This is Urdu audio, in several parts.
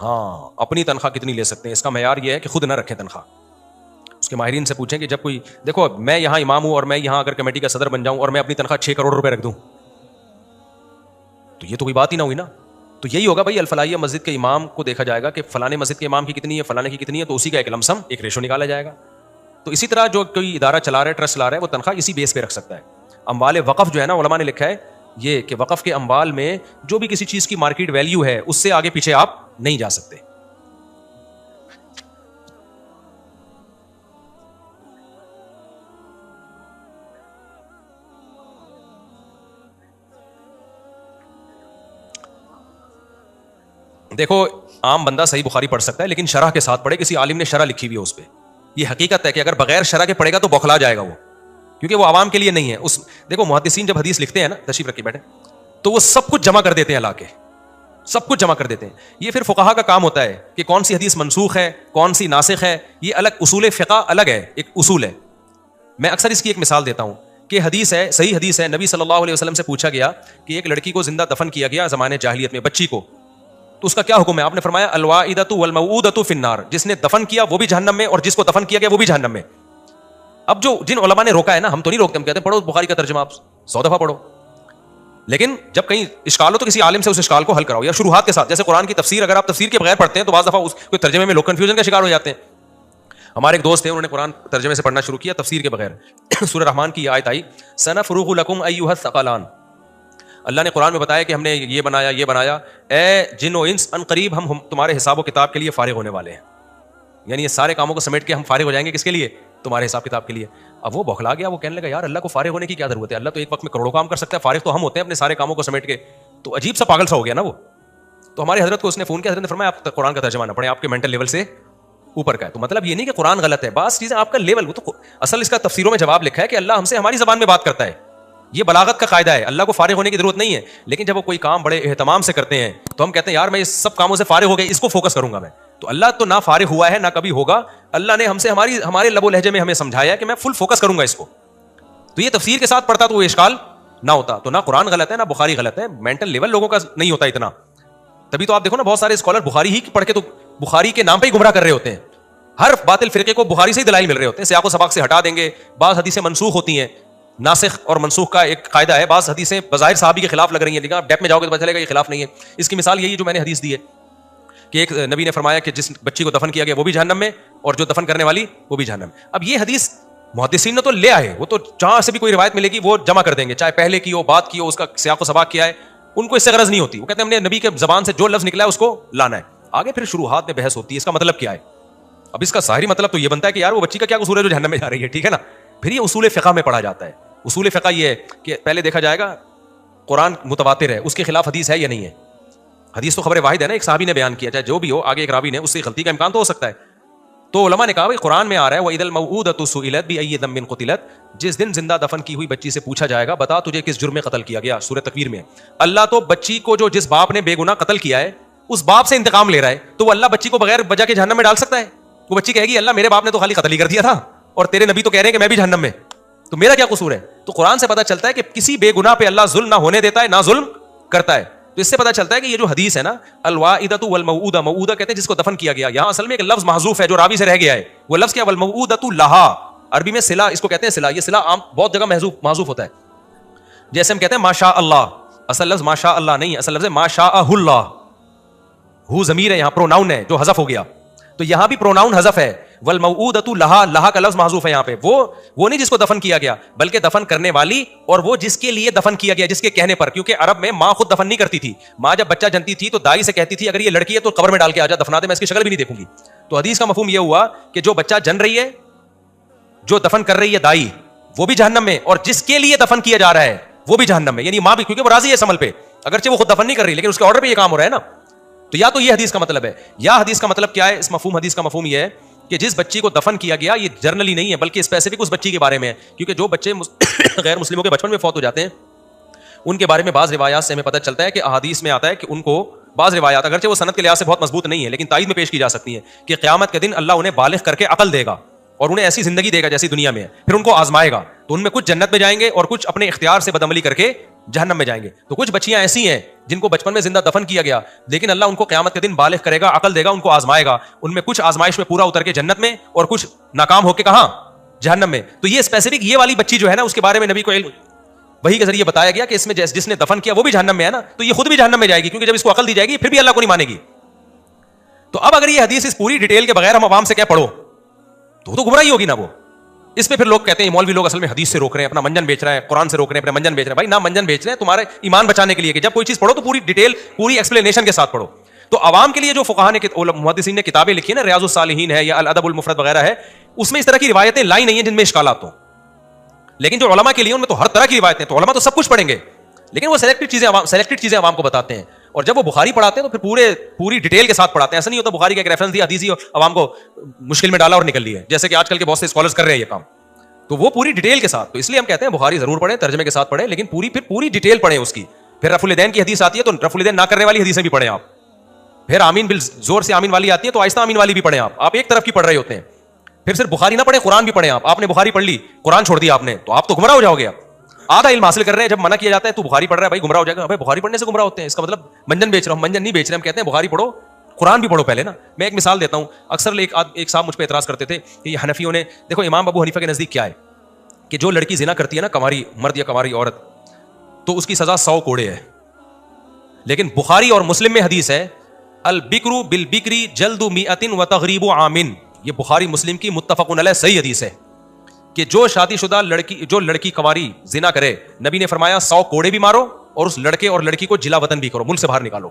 ہاں اپنی تنخواہ کتنی لے سکتے ہیں، اس کا معیار یہ ہے کہ خود نہ رکھیں تنخواہ. اس کے ماہرین سے پوچھیں کہ جب کوئی دیکھو میں یہاں امام ہوں اور میں یہاں اگر کمیٹی کا صدر بن جاؤں اور میں اپنی تنخواہ 6 کروڑ روپے رکھ دوں تو یہ تو کوئی بات ہی نہ ہوئی نا. تو یہی ہوگا بھائی، الفلاحیہ مسجد کے امام کو دیکھا جائے گا کہ فلانے مسجد کے امام کی کتنی ہے، فلانے کی کتنی ہے، تو اسی کا ایک لم سم ایک ریشو نکالا جائے گا. تو اسی طرح جو کوئی ادارہ چلا رہا ہے، ٹرسٹ چلا رہا ہے، وہ تنخواہ اسی بیس پہ رکھ سکتا ہے. اموال وقف جو ہے نا، علماء نے لکھا ہے یہ کہ وقف کے اموال میں جو بھی کسی چیز کی مارکیٹ ویلیو ہے اس سے آگے پیچھے آپ نہیں جا سکتے. دیکھو عام بندہ صحیح بخاری پڑھ سکتا ہے لیکن شرح کے ساتھ پڑھے، کسی عالم نے شرح لکھی ہوئی ہے اس پہ. یہ حقیقت ہے کہ اگر بغیر شرح کے پڑھے گا تو بوکھلا جائے گا وہ، کیونکہ وہ عوام کے لیے نہیں ہے. دیکھو محدثین جب حدیث لکھتے ہیں نا، تشریف رکھے بیٹھے، تو وہ سب کچھ جمع کر دیتے ہیں، لا کے سب کچھ جمع کر دیتے ہیں. یہ پھر فقہا کا کام ہوتا ہے کہ کون سی حدیث منسوخ ہے، کون سی ناسخ ہے. یہ الگ اصول فقہ الگ ہے، ایک اصول ہے. میں اکثر اس کی ایک مثال دیتا ہوں کہ حدیث ہے، صحیح حدیث ہے، نبی صلی اللہ علیہ وسلم سے پوچھا گیا کہ ایک لڑکی کو زندہ دفن کیا گیا زمانے جاہلیت میں، بچی کو، تو اس کا کیا حکم ہے؟ آپ نے فرمایا الواعدۃ والموعودۃ فی النار، جس نے دفن کیا وہ بھی جہنم میں اور جس کو دفن کیا گیا وہ بھی جہنم میں. اب جو جن علماء نے روکا ہے نا، ہم تو نہیں روکتے، ہم کہتے ہیں پڑھو بخاری کا ترجمہ، آپ 100 دفعہ پڑھو، لیکن جب کہیں اشکال ہو تو کسی عالم سے اس اشکال کو حل کراؤ، یا شروحات کے ساتھ. جیسے قرآن کی تفسیر اگر آپ تفسیر کے بغیر پڑھتے ہیں تو بعض دفعہ اس کوئی ترجمے میں لوگ کنفیوژن کا شکار ہو جاتے ہیں. ہمارے ایک دوست تھے، انہوں نے قرآن ترجمے سے پڑھنا شروع کیا تفسیر کے بغیر. سورہ رحمان کی یہ آیت آئی، سنفرغ لکم ایھا الثقلان، اللہ نے قرآن میں بتایا کہ ہم نے یہ بنایا یہ بنایا، اے جن و انس ان قریب ہم تمہارے حساب و کتاب کے لیے فارغ ہونے والے ہیں. یعنی یہ سارے کاموں کو سمیٹ کے ہم فارغ ہو جائیں گے، کس کے لیے؟ تمہارے حساب کتاب کے لیے. اب وہ بوکھلا گیا، وہ کہنے لگا یار اللہ کو فارغ ہونے کی کیا ضرورت ہے، اللہ تو ایک وقت میں کروڑوں کام کر سکتا ہے، فارغ تو ہم ہوتے ہیں اپنے سارے کاموں کو سمیٹ کے. تو عجیب سا پاگل سا ہو گیا نا وہ. تو ہمارے حضرت کو اس نے فون کیا، حضرت نے فرمایا آپ قرآن کا ترجمہ نہ پڑھیں، آپ کے مینٹل لیول سے اوپر کا ہے. تو مطلب یہ نہیں کہ قرآن غلط ہے، بعض چیزیں آپ کا لیول، وہ تو اصل اس کا تفسیروں میں جواب لکھا ہے کہ اللہ ہم سے ہماری زبان میں بات کرتا ہے. یہ بلاغت کا قاعدہ ہے، اللہ کو فارغ ہونے کی ضرورت نہیں ہے. لیکن جب وہ کوئی کام بڑے اہتمام سے کرتے ہیں تو ہم کہتے ہیں یار میں اس سب کاموں سے فارغ ہو گیا، اس کو فوکس کروں گا میں. تو اللہ تو نہ فارغ ہوا ہے نہ کبھی ہوگا، اللہ نے ہم سے ہمارے لب و لہجے میں ہمیں سمجھایا کہ میں فل فوکس کروں گا اس کو. تو یہ تفسیر کے ساتھ پڑھتا تو وہ اشکال نہ ہوتا. تو نہ قرآن غلط ہے نہ بخاری غلط ہے، مینٹل لیول لوگوں کا نہیں ہوتا اتنا. تبھی تو آپ دیکھو نا بہت سارے اسکالر بخاری ہی پڑھ کے تو بخاری کے نام پہ ہی گمراہ کر رہے ہوتے ہیں. ہر باطل فرقے کو بخاری سے ہی دلائل مل رہے ہوتے ہیں، سیاق و سباق سے ہٹا دیں گے. بعض حدیثیں منسوخ ہوتی ہیں، ناسخ اور منسوخ کا ایک قاعدہ ہے، بعض حدیثیں بظاہر صحابی کے خلاف لگ رہی ہیں لیکن آپ ڈیپ میں جاؤ گے تو پتہ چلے گا یہ خلاف نہیں ہے. اس کی مثال یہی جو میں نے حدیث دی ہے کہ ایک نبی نے فرمایا کہ جس بچی کو دفن کیا گیا وہ بھی جہنم میں اور جو دفن کرنے والی وہ بھی جہنم میں. اب یہ حدیث محدثین نے تو لے آئے، وہ تو جہاں سے بھی کوئی روایت ملے گی وہ جمع کر دیں گے، چاہے پہلے کی ہو بات کی ہو، اس کا سیاق و سباق کیا ہے، ان کو اس سے غرض نہیں ہوتی. وہ کہتے ہیں ہم نے نبی کے زبان سے جو لفظ نکلا ہے اس کو لانا ہے. آگے پھر شروحات میں بحث ہوتی ہے اس کا مطلب کیا ہے. اب اس کا ظاہری مطلب تو یہ بنتا ہے کہ یار وہ بچی کا کیا قصور ہے جو جہنم میں جا رہی ہے، ٹھیک ہے نا. پھر یہ اصول فقہ میں پڑھا جاتا ہے. اصول فقہ یہ ہے کہ پہلے دیکھا جائے گا قرآن متواتر ہے، اس کے خلاف حدیث ہے یا نہیں ہے. حدیث تو خبر واحد ہے نا، ایک صحابی نے بیان کیا، چاہے جو بھی ہو، آگے ایک راوی نے، اس سے غلطی کا امکان تو ہو سکتا ہے. تو علماء نے کہا بھائی قرآن میں آ رہا ہے وَإِذَا الْمَوْءُودَةُ سُئِلَتْ بِأَيِّ ذَنبٍ قُتِلَتْ، جس دن زندہ دفن کی ہوئی بچی سے پوچھا جائے گا بتا تجھے کس جرم میں قتل کیا گیا. سورہ تکویر میں اللہ تو بچی کو جو جس باپ نے بے گناہ قتل کیا ہے اس باپ سے انتقام لے رہا ہے. تو وہ اللہ بچی کو بغیر وجہ کے جہنم میں ڈال سکتا ہے؟ وہ بچی کہے گی اللہ میرے باپ نے تو خالی قتل ہی کر دیا تھا اور تیرے نبی تو کہہ رہے ہیں کہ میں بھی جہنم میں، تو میرا کیا قصور ہے؟ تو قرآن سے پتہ چلتا ہے کہ کسی بے گناہ پہ اللہ ظلم نہ ہونے دیتا ہے، نہ ظلم کرتا ہے. تو اس سے پتہ چلتا ہے کہ یہ جو حدیث ہے نا الواعدۃ والموعودہ، موعودہ کہتے ہیں جس کو دفن کیا گیا، یہاں اصل میں ایک لفظ محذوف ہے جو راوی سے رہ گیا ہے. وہ لفظ کیا؟ والموعودۃ لہا، عربی میں صلہ اس کو کہتے ہیں. صلہ، یہ صلہ عام بہت جگہ محذوف ہوتا ہے. جیسے ہم کہتے ہیں ماشاء اللہ، اصل لفظ ماشاء اللہ نہیں، اصل لفظ ما شاء اللہ. ہو ضمیر ہے یہاں، پروناؤن ہے جو حذف ہو گیا، تو یہاں بھی پروناؤن حذف ہے. والموعودۃ لہا، لہا کا لفظ محذوف ہے یہاں پہ. وہ نہیں جس کو دفن کیا گیا بلکہ دفن کرنے والی، اور وہ جس کے لیے دفن کیا گیا، جس کے کہنے پر. کیونکہ عرب میں ماں خود دفن نہیں کرتی تھی، ماں جب بچہ جنتی تھی تو دائی سے کہتی تھی اگر یہ لڑکی ہے تو قبر میں ڈال کے آ جا، دفنا دے، میں اس کی شکل بھی نہیں دیکھوں گی. تو حدیث کا مفہوم یہ ہوا کہ جو بچہ جن رہی ہے، جو دفن کر رہی ہے دائی، وہ بھی جہنم میں، اور جس کے لیے دفن کیا جا رہا ہے وہ بھی جہنم میں. یعنی ماں بھی، کیونکہ وہ راضی ہے اس عمل پہ، اگرچہ وہ خود دفن نہیں کر رہی لیکن اس کے آرڈر پہ یہ کام ہو رہا ہے نا. تو یا تو یہ حدیث کا مطلب ہے، یا حدیث کا مطلب کیا ہے؟ اس مفہوم حدیث کا مفہوم یہ ہے کہ جس بچی کو دفن کیا گیا، یہ جرنلی نہیں ہے بلکہ اسپیسیفک اس بچی کے بارے میں ہے. کیونکہ جو بچے غیر مسلموں کے بچپن میں فوت ہو جاتے ہیں ان کے بارے میں بعض روایات سے ہمیں پتہ چلتا ہے کہ احادیث میں آتا ہے کہ ان کو بعض روایات، اگرچہ وہ سند کے لحاظ سے بہت مضبوط نہیں ہے لیکن تائید میں پیش کی جا سکتی ہیں، کہ قیامت کے دن اللہ انہیں بالغ کر کے عقل دے گا اور انہیں ایسی زندگی دے گا جیسی دنیا میں ہے، پھر ان کو آزمائے گا. تو ان میں کچھ جنت میں جائیں گے اور کچھ اپنے اختیار سے بدعملی کر کے جہنم میں جائیں گے. تو کچھ بچیاں ایسی ہیں جن کو بچپن میں زندہ دفن کیا گیا, لیکن اللہ ان کو قیامت کے دن بالغ کرے گا, عقل دے گا, ان کو آزمائے گا. ان میں کچھ آزمائش میں پورا اتر کے جنت میں, اور کچھ ناکام ہو کے کہاں, جہنم میں. تو یہ اسپیسیفک یہ والی بچی جو ہے نا, اس کے بارے میں نبی کو علم وحی کے ذریعے بتایا گیا کہ اس میں جس نے دفن کیا وہ بھی جہنم میں ہے نا, تو یہ خود بھی جہنم میں جائے گی, کیونکہ جب اس کو عقل دی جائے گی پھر بھی اللہ کو نہیں مانے گی. تو اب اگر یہ حدیث اس پوری ڈیٹیل کے بغیر ہم عوام سے کیا پڑھو تو گمراہی ہوگی نا. وہ اس پہ پھر لوگ کہتے ہیں مولوی لوگ اصل میں حدیث سے روک رہے ہیں, اپنا منجن بیچ رہے ہیں, قرآن سے روک رہے ہیں, اپنا منجن بیچ رہے ہیں. بھائی نہ منجن بیچ رہے ہیں, تمہارے ایمان بچانے کے لیے کہ جب کوئی چیز پڑھو تو پوری ڈیٹیل, پوری ایکسپلینیشن کے ساتھ پڑھو. تو عوام کے لیے جو فقہاء نے, محدثین نے کتابیں لکھی ہیں نا, ریاض الصالحین ہے یا الادب المفرد وغیرہ ہے, اس میں اس طرح کی روایتیں لائی نہیں ہیں جن میں اشکالات ہوں. لیکن جو علماء کے لیے ان میں تو ہر طرح کی روایتیں, تو علماء تو سب کچھ پڑھیں گے, لیکن وہ سلیکٹڈ چیزیں عوام کو بتاتے ہیں. اور جب وہ بخاری پڑھاتے ہیں تو پھر پوری ڈیٹیل کے ساتھ پڑھاتے ہیں. ایسا نہیں ہوتا بخاری کا ایک ریفرنس دیا, حدیث عوام کو مشکل میں ڈالا اور نکل لیا, جیسے کہ آج کل کے بہت سے اسکالرز کر رہے ہیں یہ کام. تو وہ پوری ڈیٹیل کے ساتھ, تو اس لیے ہم کہتے ہیں بخاری ضرور پڑھیں, ترجمے کے ساتھ پڑھیں, لیکن پوری ڈیٹیل پڑھیں اس کی. پھر رفع الیدین کی حدیث آتی ہے تو رفع الیدین نہ کرنے والی حدیثیں بھی پڑھیں آپ. پھر آمین زور سے آمین والی آتی ہے تو آہستہ آمین والی بھی پڑھیں آپ. آپ ایک طرف کی پڑھ رہے ہوتے ہیں. پھر صرف بخاری نہ پڑھیں, قرآن بھی پڑھیں آپ. آپ نے بخاری پڑھ لی, قرآن چھوڑ دیا آپ نے, تو آپ تو گمراہ ہو جاؤ گے. آدھا علم حاصل کر رہے ہیں, جب منع کیا جاتا ہے تو بخاری پڑھ رہا ہے, بھائی گمراہ ہو جائے گا. بھائی بخاری پڑھنے سے گمراہ ہوتے ہیں, اس کا مطلب منجن بیچ رہا ہوں. منجن نہیں بیچ رہے, ہم کہتے ہیں بخاری پڑھو, قرآن بھی پڑھو پہلے نا. میں ایک مثال دیتا ہوں. اکثر ایک صاحب مجھ پہ اعتراض کرتے تھے کہ یہ حنفیوں نے, دیکھو امام ابو حنیفہ کے نزدیک کیا ہے کہ جو لڑکی زنا کرتی ہے نا, کنواری مرد یا کنواری عورت, تو اس کی سزا 100 کوڑے ہے. لیکن بخاری اور مسلم میں حدیث ہے البکرو بالبکری جلد میۃ وتغریب عام. یہ بخاری مسلم کی متفق علیہ صحیح حدیث ہے کہ جو شادی شدہ لڑکی کنواری زنا کرے, نبی نے فرمایا 100 کوڑے بھی مارو اور اس لڑکے اور لڑکی کو جلا وطن بھی کرو, ملک سے باہر نکالو.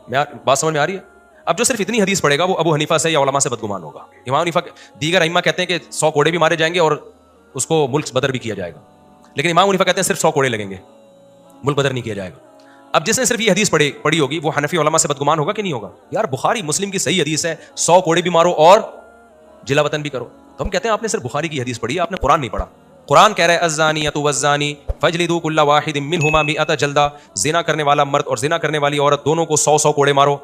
بات سمجھ میں آ رہی ہے؟ اب جو صرف اتنی حدیث پڑھے گا وہ ابو حنیفہ سے یا علماء سے بدگمان ہوگا. امام حنیفہ دیگر ائمہ کہتے ہیں کہ 100 کوڑے بھی مارے جائیں گے اور اس کو ملک بدر بھی کیا جائے گا, لیکن امام حنیفہ کہتے ہیں صرف 100 کوڑے لگیں گے, ملک بدر نہیں کیا جائے گا. اب جس نے صرف یہ حدیث پڑھی ہوگی وہ حنفی علماء سے بدگمان ہوگا کہ نہیں ہوگا؟ یار بخاری مسلم کی صحیح حدیث ہے 100 کوڑے بھی مارو اور جلا وطن بھی کرو. تو ہم کہتے ہیں آپ نے صرف بخاری کی حدیث پڑھی, آپ نے قرآن نہیں پڑھا. قرآن کہہ رہا ہے الزانیۃ والزانی فاجلدوا کل واحد منہما 100 جلدہ, زنا کرنے والا مرد اور زنا کرنے والی عورت دونوں کو 100 کوڑے مارو.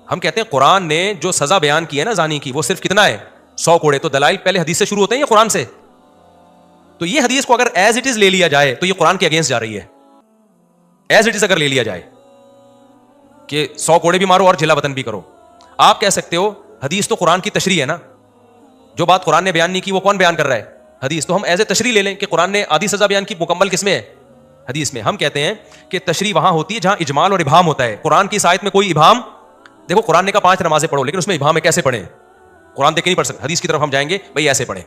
ہم کہتے ہیں قرآن نے جو سزا بیان کی ہے نا زانی کی, وہ صرف کتنا ہے 100 کوڑے. تو دلائل پہلے حدیث سے شروع ہوتے ہیں یا قرآن سے؟ تو یہ حدیث کو اگر ایز اٹ از لے لیا جائے تو یہ قرآن کے اگینسٹ جا رہی ہے. ایز اٹ از اگر لے لیا جائے کہ 100 کوڑے بھی مارو اور جلا وطن بھی کرو, آپ کہہ سکتے ہو حدیث تو قرآن کی تشریح ہے نا, جو بات قرآن نے بیان نہیں کی وہ کون بیان کر رہا ہے؟ حدیث. تو ہم ایز اے تشریح لے لیں کہ قرآن نے آدھی سزا بیان کی, مکمل کس میں ہے؟ حدیث میں. ہم کہتے ہیں کہ تشریح وہاں ہوتی ہے جہاں اجمال اور ابہام ہوتا ہے. قرآن کی اس آیت میں کوئی ابہام, دیکھو قرآن نے کہا 5 نمازیں پڑھو, لیکن اس میں ابہام ہے کیسے پڑھیں؟ قرآن دیکھ کے نہیں پڑھ سکتے, حدیث کی طرف ہم جائیں گے بھائی ایسے پڑھیں.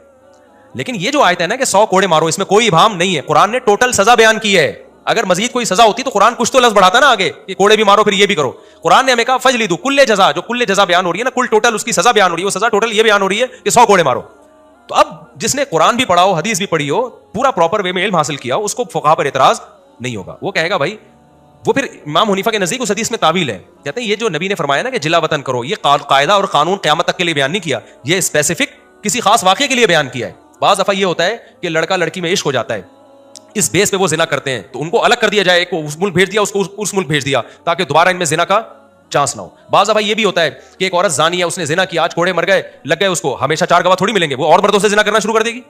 لیکن یہ جو آیت ہے نا کہ 100 کوڑے مارو, اس میں کوئی ابہام نہیں ہے, قرآن نے ٹوٹل سزا بیان کی ہے. اگر مزید کوئی سزا ہوتی تو قرآن کچھ تو لفظ بڑھاتا نا آگے کہ کوڑے بھی مارو پھر یہ بھی کرو. قرآن نے ہمیں کہا فجلدوا کل جزا, جو کل جزا بیان ہو رہی ہے نا, کل ٹوٹل اس کی سزا بیان ہو رہی ہے, وہ سزا ٹوٹل یہ بیان ہو رہی ہے کہ 100 کوڑے مارو. تو اب جس نے قرآن بھی پڑھا ہو, حدیث بھی پڑھی ہو, پورا پراپر وے میں علم حاصل کیا ہو, اس کو فقہا پر اعتراض نہیں ہوگا. وہ کہے گا بھائی, وہ پھر امام حنیفہ کے نزدیک اس حدیث میں تعویل ہے. کہتے ہیں یہ جو نبی نے فرمایا نا کہ جلا وطن کرو, یہ قاعدہ اور قانون قیامت تک کے لیے بیان نہیں کیا, یہ اسپیسیفک کسی خاص واقعے کے لیے بیان کیا ہے. بعض دفعہ یہ ہوتا ہے کہ لڑکا لڑکی میں عشق ہو جاتا ہے, اس بیس پہ وہ زنا کرتے ہیں, تو ان کو الگ کر دیا جائے, ایک کو اس ملک بھیج دیا, اس کو اس ملک بھیج دیا, تاکہ دوبارہ ان میں زنا کا چانس نہ ہو. بعض دفعہ یہ بھی ہوتا ہے کہ ایک عورت زانی ہے, اس نے زنا کیا, آج کوڑے مر گئے, لگ گئے اس کو, ہمیشہ 4 گواہ تھوڑی ملیں گے, وہ اور مردوں سے زنا کرنا شروع کر دے گی,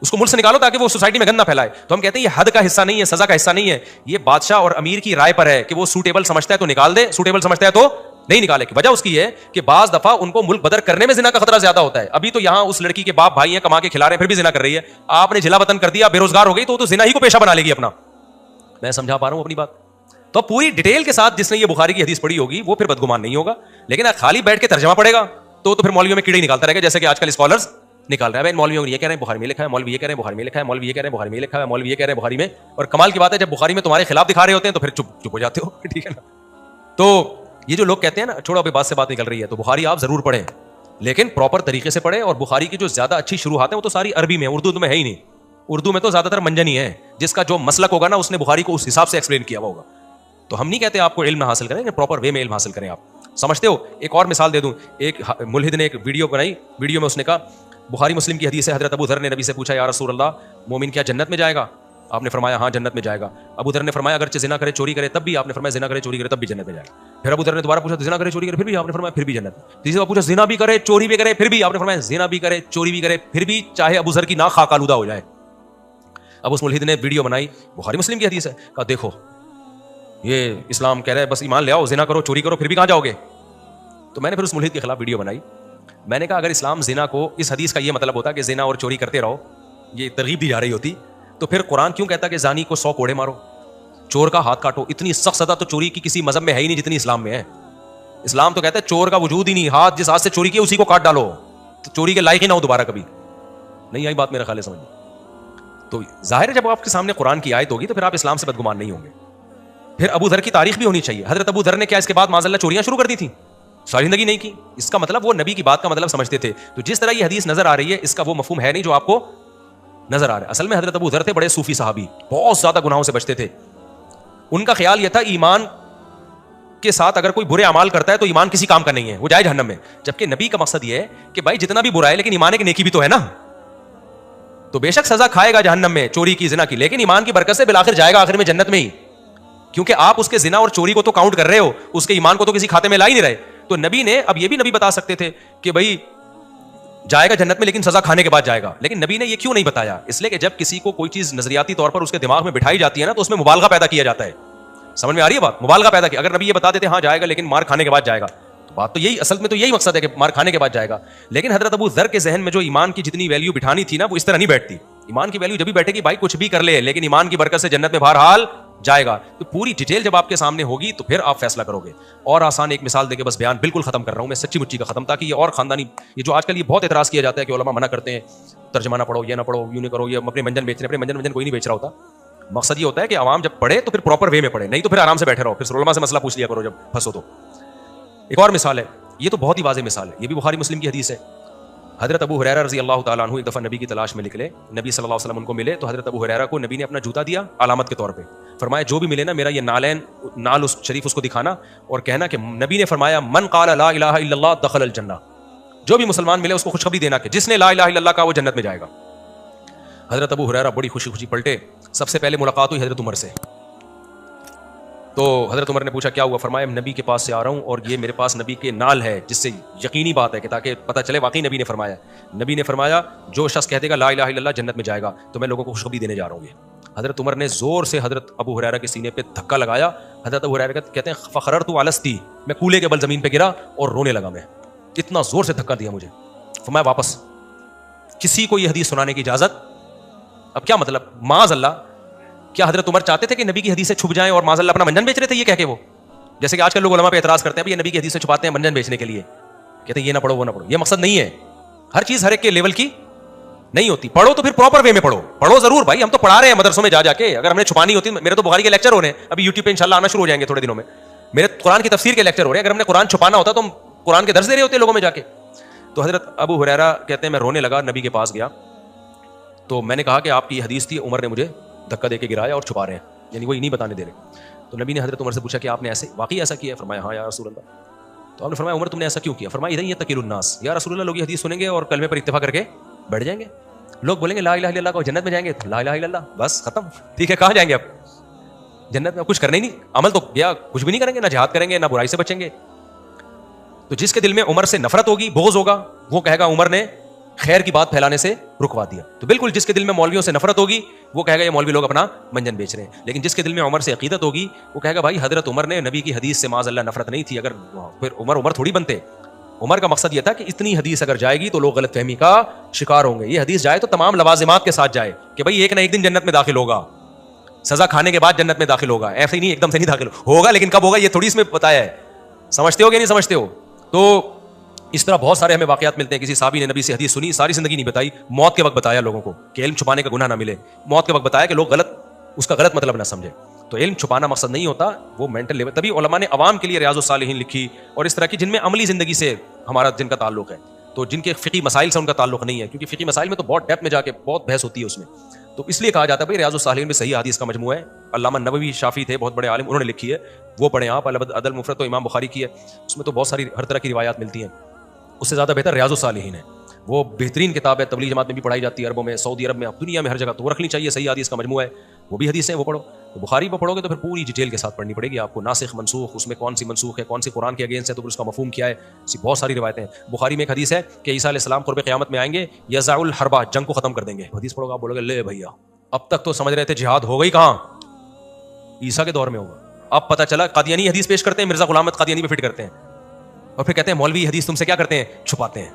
اس کو ملک سے نکالو تاکہ وہ سوسائٹی میں گند نہ پھیلائے. تو ہم کہتے ہیں یہ حد کا حصہ نہیں ہے, سزا کا حصہ نہیں ہے, یہ بادشاہ اور امیر کی رائے پر ہے کہ وہ سوٹیبل سمجھتا ہے تو نکال دے, سوٹیبل سمجھتا ہے تو نہیں نکالے. کی وجہ اس کی ہے کہ بعض دفعہ ان کو ملک بدر کرنے میں زنا کا خطرہ زیادہ ہوتا ہے. ابھی تو یہاں اس لڑکی کے باپ بھائی ہیں, کما کے کھلا رہے ہیں, پھر بھی زنا کر رہی ہے. آپ نے جلا وطن کر دیا, بے روزگار ہو گئی, تو زنا ہی کو پیشہ بنا لے گی اپنا. میں سمجھا پا رہا ہوں اپنی بات؟ تو پوری ڈیٹیل کے ساتھ جس نے یہ بخاری کی حدیث پڑھی ہوگی وہ پھر بدگمان نہیں ہوگا. لیکن خالی بیٹھ کے ترجمہ پڑھے گا تو پھر مولویوں میں کیڑے ہی نکالتا رہے گا, جیسے کہ آج کل اسکالرز نکال رہے ہیں. مولویوں یہ کہہ رہے ہیں بخاری میں لکھا ہے, مولوی یہ کہہ رہے ہیں بخاری میں لکھا ہے, مولوی یہ کہہ رہے ہیں بخاری میں لکھا ہے, مولوی یہ کہہ رہے ہیں بخاری میں. اور کمال کی بات ہے جب بخاری میں تمہارے خلاف دکھا رہے ہوتے ہیں تو پھر چپ ہو جاتے ہو. ٹھیک ہے نا؟ تو یہ جو لوگ کہتے ہیں نا چھوڑو ابھی بات سے بات نکل رہی ہے, تو بخاری آپ ضرور پڑھیں, لیکن پراپر طریقے سے پڑھیں. اور بخاری کی جو زیادہ اچھی شروحات ہیں وہ تو ساری عربی میں, اردو میں ہے ہی نہیں. اردو میں تو زیادہ تر منجن ہی ہے, جس کا جو مسلک ہوگا نا اس نے بخاری کو اس حساب سے ایکسپلین کیا ہوا ہوگا. تو ہم نہیں کہتے آپ کو علم نہ حاصل کریں, پراپر وے میں علم حاصل کریں. آپ سمجھتے ہو؟ ایک اور مثال دے دوں. ایک ملحد نے ایک ویڈیو بنائی, ویڈیو میں اس نے کہا بخاری مسلم کی حدیث ہے, حضرت ابو ذر نے نبی سے پوچھا یا رسول اللہ مومن کیا جنت میں جائے گا؟ آپ نے فرمایا ہاں جنت میں جائے گا. ابو ذر نے فرمایا اگرچہ زنا کرے چوری کرے تب بھی؟ آپ نے فرمایا زنا کرے چوری کرے تب بھی جنت میں جائے گا. پھر ابو ذر نے دوبارہ پوچھا زنا کرے چوری کرے پھر بھی؟ آپ نے فرمایا پھر بھی جنت. تیسری بار پوچھا زنا بھی کرے چوری بھی کرے پھر بھی؟ آپ نے فرمایا زنا بھی کرے چوری بھی کرے پھر بھی, چاہے ابو ذر کی ناک خاک آلودہ ہو جائے. اب اس ملحد نے ویڈیو بنائی, بخاری مسلم کی حدیث ہے, کہا دیکھو یہ اسلام کہہ رہا ہے بس ایمان لے آؤ, زنا کرو, چوری کرو, پھر بھی کہاں جاؤ گے. تو میں نے پھر اس ملحد کے خلاف ویڈیو بنائی. میں نے کہا اگر اسلام زنا کو, اس حدیث کا یہ مطلب ہوتا کہ زنا اور چوری کرتے رہو, یہ ترغیب دی جا رہی ہوتی, تو پھر قرآن کیوں کہتا کہ زانی کو 100 کوڑے مارو, چور کا ہاتھ کاٹو؟ اتنی سخت سزا تو چوری کی کسی مذہب میں ہے ہی نہیں جتنی اسلام میں ہے. اسلام تو کہتا ہے چور کا وجود ہی نہیں, ہاتھ جس ہاتھ سے چوری کی اسی کو کاٹ ڈالو, تو چوری کے لائق ہی نہ ہو دوبارہ کبھی. نہیں آئی بات میرا خیال ہے سمجھ میں. تو ظاہر ہے جب آپ کے سامنے قرآن کی آیت ہوگی تو پھر آپ اسلام سے بدگمان نہیں ہوں گے. پھر ابو ذر کی تاریخ بھی ہونی چاہیے. حضرت ابو ذر نے کیا اس کے بعد معاذ اللہ چوریاں شروع کر دی تھیں؟ ساری زندگی نہیں کی. اس کا مطلب وہ نبی کی بات کا مطلب سمجھتے تھے. تو جس طرح یہ حدیث نظر آ رہی ہے اس کا وہ مفہوم ہے نہیں جو آپ کو نظر آ رہا ہے. اصل میں حضرت ابو ذر تھے بڑے صوفی صحابی, بہت زیادہ گناہوں سے بچتے تھے. ان کا خیال یہ تھا ایمان کے ساتھ اگر کوئی برے اعمال کرتا ہے تو ایمان کسی کام کا نہیں ہے, وہ جائے جہنم میں. جبکہ نبی کا مقصد یہ ہے کہ بھائی جتنا بھی برا ہے لیکن ایمان کی نیکی بھی تو ہے نا, تو بے شک سزا کھائے گا جہنم میں چوری کی, زنا کی, لیکن ایمان کی برکت سے بالآخر جائے گا آخر میں جنت میں ہی, کیونکہ آپ اس کے زنا اور چوری کو تو کاؤنٹ کر رہے ہو, اس کے ایمان کو تو کسی کھاتے میں لا ہی نہیں رہے. تو نبی نے, اب یہ بھی نبی بتا سکتے تھے کہ بھائی جائے گا جنت میں لیکن سزا کھانے کے بعد جائے گا, لیکن نبی نے یہ کیوں نہیں بتایا؟ اس لیے کہ جب کسی کو کوئی چیز نظریاتی طور پر اس کے دماغ میں بٹھائی جاتی ہے نا تو اس میں مبالغہ پیدا کیا جاتا ہے. سمجھ میں آ رہی ہے بات؟ مبالغہ پیدا کیا. اگر نبی یہ بتا دیتے ہاں جائے گا لیکن مار کھانے کے بعد جائے گا, تو بات تو یہی, اصل میں تو یہی مقصد ہے کہ مار کھانے کے بعد جائے گا. لیکن حضرت ابو ذر کے ذہن میں جو ایمان کی جتنی ویلیو بٹھانی تھی نا وہ اس طرح نہیں بیٹھتی. ایمان کی ویلیو جب بھی بیٹھے گی بھائی کچھ بھی کر لے لیکن ایمان کی برکت سے جنت میں بہرحال جائے گا. تو پوری ڈیٹیل جب آپ کے سامنے ہوگی تو پھر آپ فیصلہ کرو گے. اور آسان ایک مثال دے کے بس بیان بالکل ختم کر رہا ہوں میں, سچی مچی کا ختم, تاکہ یہ اور خاندانی, یہ جو آج کل یہ بہت اعتراض کیا جاتا ہے کہ علماء منع کرتے ہیں ترجمہ نہ پڑھو, یہ نہ پڑھو, یوں نہیں کرو, یہ اپنے منجن بیچ رہے ہیں. اپنے منجن کوئی نہیں بیچ رہا ہوتا. مقصد یہ ہوتا ہے کہ عوام جب پڑھے تو پھر پراپر وے میں پڑھے, نہیں تو پھر آرام سے بیٹھے رہو, پھر علماء سے مسئلہ پوچھ لیا کرو جب پھنسو. تو ایک اور مثال ہے, یہ تو بہت ہی واضح مثال ہے, یہ بھی بخاری مسلم کی حدیث ہے. حضرت ابو ہریرہ رضی اللہ تعالیٰ عنہ ایک دفعہ نبی کی تلاش میں نکلے, نبی صلی اللہ علیہ وسلم ان کو ملے, تو حضرت ابو ہریرہ کو نبی نے اپنا جوتا دیا علامت کے طور پہ. فرمایا جو بھی ملے نا میرا یہ نال اس شریف اس کو دکھانا اور کہنا کہ نبی نے فرمایا من قال لا الہ الا اللہ دخل الجنہ, جو بھی مسلمان ملے اس کو خوشخبری دینا کہ جس نے لا الہ الا اللہ کہا وہ جنت میں جائے گا. حضرت ابو ہریرہ بڑی خوشی خوشی پلٹے. سب سے پہلے ملاقات ہوئی حضرت عمر سے. تو حضرت عمر نے پوچھا کیا ہوا؟ فرمایا نبی کے پاس سے آ رہا ہوں اور یہ میرے پاس نبی کے نال ہے جس سے یقینی بات ہے کہ تاکہ پتہ چلے واقعی نبی نے فرمایا. نبی نے فرمایا جو شخص کہہ دے گا لا الہ الا اللہ جنت میں جائے گا, تو میں لوگوں کو خوشخبری دینے جا رہا ہوں. یہ حضرت عمر نے زور سے حضرت ابو ہریرہ کے سینے پہ دھکا لگایا. حضرت ابو ہریرہ کہتے ہیں فخررت علستی, میں کولے کے بل زمین پہ گرا اور رونے لگا. میں اتنا زور سے دھکا دیا مجھے. فرمایا واپس کسی کو یہ حدیث سنانے کی اجازت. اب کیا مطلب؟ معاذ اللہ, کیا حضرت عمر چاہتے تھے کہ نبی کی حدیثیں چھپ جائیں اور معاذ اللہ اپنا منجن بیچ رہے تھے یہ کہہ کے؟ وہ جیسے کہ آج کل لوگ علماء پہ اعتراض کرتے ہیں یہ نبی کی حدیثیں چھپاتے ہیں منجن بیچنے کے لیے, کہتے ہیں یہ نہ پڑھو وہ نہ پڑھو. یہ مقصد نہیں ہے. ہر چیز ہر ایک کے لیول کی نہیں ہوتی. پڑھو تو پھر پراپر وے میں پڑھو. پڑھو ضرور بھائی, ہم تو پڑھا رہے ہیں مدرسوں میں جا کے. اگر ہم نے چھپانی ہوتی, میرے تو بخاری کے لیکچر ہو رہے ہیں ابھی یوٹیوب پہ انشاءاللہ آنا شروع ہو جائیں گے تھوڑے دنوں میں. میرے قرآن کی تفسیر کے لیکچر ہو رہے ہیں. اگر ہم نے قرآن چھپانا ہوتا تو ہم قرآن کے درس دے رہے ہوتے لوگوں میں جا کے. تو حضرت ابو ہریرہ کہتے ہیں میں رونے لگا, نبی کے پاس گیا تو میں نے کہا کہ آپ کی یہ حدیث تھی, عمر نے مجھے دھکا دے کے گرایا اور چھپا رہے ہیں, یعنی وہی نہیں بتانے دے رہے. تو نبی نے حضرت عمر سے پوچھا کہ آپ نے ایسے واقعی ایسا کیا؟ فرمایا ہاں یا رسول اللہ. تو آپ نے فرمایا عمر تم نے ایسا کیوں کیا؟ فرمایا اذا یتقل الناس, یا رسول اللہ لوگ یہ حدیث سنیں گے اور کلمے پر اتفاق کر کے بیٹھ جائیں گے. لوگ بولیں گے لا الہ الا اللہ کو جنت میں جائیں گے, لا الہ الا اللہ بس ختم, ٹھیک ہے کہاں جائیں گے اب جنت میں؟ کچھ کرنا ہی نہیں, عمل تو کیا کچھ بھی نہیں کریں گے, نہ جہاد کریں گے نہ برائی سے بچیں گے. تو جس کے دل میں عمر سے نفرت ہوگی, بغض ہوگا, وہ کہے گا عمر نے خیر کی بات پھیلانے سے رکوا دیا. تو بالکل جس کے دل میں مولویوں سے نفرت ہوگی وہ کہے گا یہ مولوی لوگ اپنا منجن بیچ رہے ہیں. لیکن جس کے دل میں عمر سے عقیدت ہوگی وہ کہے گا بھائی حضرت عمر نے نبی کی حدیث سے معاذ اللہ نفرت نہیں تھی, اگر پھر عمر تھوڑی بنتے. عمر کا مقصد یہ تھا کہ اتنی حدیث اگر جائے گی تو لوگ غلط فہمی کا شکار ہوں گے. یہ حدیث جائے تو تمام لوازمات کے ساتھ جائے کہ بھائی ایک نہ ایک دن جنت میں داخل ہوگا, سزا کھانے کے بعد جنت میں داخل ہوگا. ایسے ہی نہیں ایک دم سے نہیں داخل ہوگا, لیکن کب ہوگا یہ تھوڑی اس میں بتایا ہے. سمجھتے ہو کہ نہیں سمجھتے ہو؟ تو اس طرح بہت سارے ہمیں واقعات ملتے ہیں. کسی صحابی نے نبی سے حدیث سنی, ساری زندگی نہیں بتائی, موت کے وقت بتایا لوگوں کو کہ علم چھپانے کا گناہ نہ ملے. موت کے وقت بتایا کہ لوگ اس کا غلط مطلب نہ سمجھے. تو علم چھپانا مقصد نہیں ہوتا, وہ مینٹل لیول. تبھی علماء نے عوام کے لیے ریاض الصالحین لکھی اور اس طرح کی جن میں عملی زندگی سے ہمارا جن کا تعلق ہے, تو جن کے فقہی مسائل سے ان کا تعلق نہیں ہے, کیونکہ فقہی مسائل میں تو بہت ڈیپتھ میں جا کے بہت بحث ہوتی ہے اس میں. تو اس لیے کہا جاتا ہے بھائی ریاض الصالحین میں صحیح حدیث کا مجموعہ ہے. علامہ نووی شافعی تھے, بہت بڑے عالم, انہوں نے لکھی ہے, وہ پڑھیں آپ. ادب المفرد تو امام بخاری کی ہے, اس میں تو بہت ساری ہر طرح کی روایات ملتی ہیں. اس سے زیادہ بہتر ریاض الصالحین ہے, وہ بہترین کتاب ہے, تبلیغ جماعت میں بھی پڑھائی جاتی ہے, عربوں میں, سعودی عرب میں, دنیا میں ہر جگہ. تو وہ رکھنی چاہیے, صحیح حدیث کا مجموعہ ہے, وہ بھی حدیث ہیں, وہ پڑھو. تو بخاری پہ پڑھو گے تو پھر پوری ڈیٹیل کے ساتھ پڑھنی پڑے گی آپ کو, ناسخ منسوخ, اس میں کون سی منسوخ ہے, کون سی قرآن کے اگینسٹ ہے, تو پھر اس کا مفہوم کیا ہے. اسی بہت ساری روایتیں ہیں. بخاری میں ایک حدیث ہے کہ عیسیٰ علیہ السلام قرب قیامت میں آئیں گے, یزع الحربہ, جنگ کو ختم کر دیں گے. حدیث پڑھو گے آپ بولو گے لے بھیا اب تک تو سمجھ رہے تھے جہاد ہوگا ہی کہاں, عیسیٰ کے دور میں ہوگا. اب پتہ چلا قادیانی حدیث پیش کرتے ہیں, مرزا غلام احمد قادیانی پہ فٹ کرتے ہیں, اور پھر کہتے ہیں مولوی حدیث تم سے کیا کرتے ہیں, چھپاتے ہیں.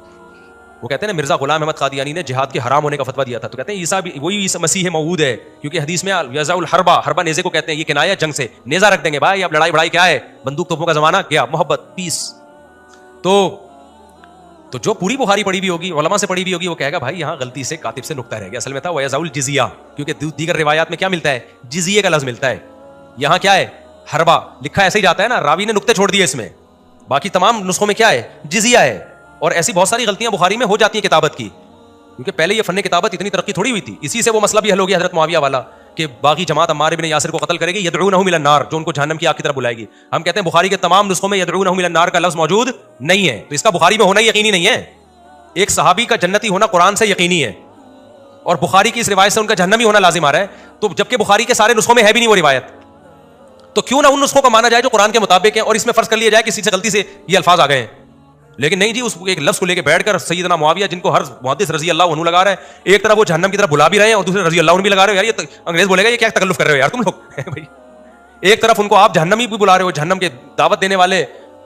وہ کہتے ہیں نا مرزا غلام احمد قادیانی نے جہاد کے حرام ہونے کا فتویٰ دیا تھا, تو کہتے ہیں عیسیٰ بھی وہی عیسیٰ مسیح موعود ہے, کیونکہ حدیث میں یزع الحربہ, حربہ نیزے کو کہتے ہیں, یہ کنایہ جنگ سے, نیزہ رکھ دیں گے بھائی, اب لڑائی بڑائی کیا ہے, بندوق توپوں کا زمانہ گیا, محبت پیس. تو جو پوری بخاری پڑھی بھی ہوگی, علماء سے پڑھی بھی ہوگی, وہ کہے گا بھائی یہاں غلطی سے کاتب سے نقطہ رہ گیا, اصل میں تھا ویزع الجزیہ, کیونکہ دیگر روایات میں کیا ملتا ہے, جزیے کا لفظ ملتا ہے, یہاں کیا ہے حربہ لکھا ایسے ہی جاتا ہے نا, راوی نے نقطے چھوڑ دیے اس میں, باقی تمام نسخوں میں کیا ہے, جزیہ ہے. اور ایسی بہت ساری غلطیاں بخاری میں ہو جاتی ہیں کتابت کی, کیونکہ پہلے یہ فن کتابت اتنی ترقی تھوڑی ہوئی تھی. اسی سے وہ مسئلہ بھی حل ہو گیا حضرت معاویہ والا, کہ باقی جماعت عمار بن یاسر کو قتل کرے گی, یدعونہ الی النار, جو ان کو جہنم کی آگ کی طرف بلائے گی. ہم کہتے ہیں بخاری کے تمام نسخوں میں یدعونہ الی النار کا لفظ موجود نہیں ہے, تو اس کا بخاری میں ہونا ہی یقینی نہیں ہے. ایک صحابی کا جنتی ہونا قرآن سے یقینی ہے, اور بخاری کی اس روایت سے ان کا جہنمی ہونا لازم آ رہا ہے, تو جبکہ بخاری کے سارے نسخوں میں ہے بھی نہیں وہ روایت, تو کیوں نہ ان نسخوں کو مانا جائے جو قرآن کے مطابق ہیں, اور اس میں فرض کر لیا جائے کسی سے غلطی سے یہ الفاظ آ گئے ہیں. لیکن نہیں جی, اس ایک لفظ کو لے کے بیٹھ کر سیدنا معاویہ, جن کو ہر محدث رضی اللہ عنہ لگا رہا ہے, ایک طرف وہ جہنم کی طرف بلا بھی رہے ہیں, اور دوسرے رضی اللہ عنہ بھی لگا رہے ہو. یار یہ انگریز بولے گا یہ کیا تکلف کر رہے ہو یار تم لوگ بھائی, ایک طرف ان کو آپ جہنمی بھی بلا رہے ہو, جہنم کے دعوت دینے والے,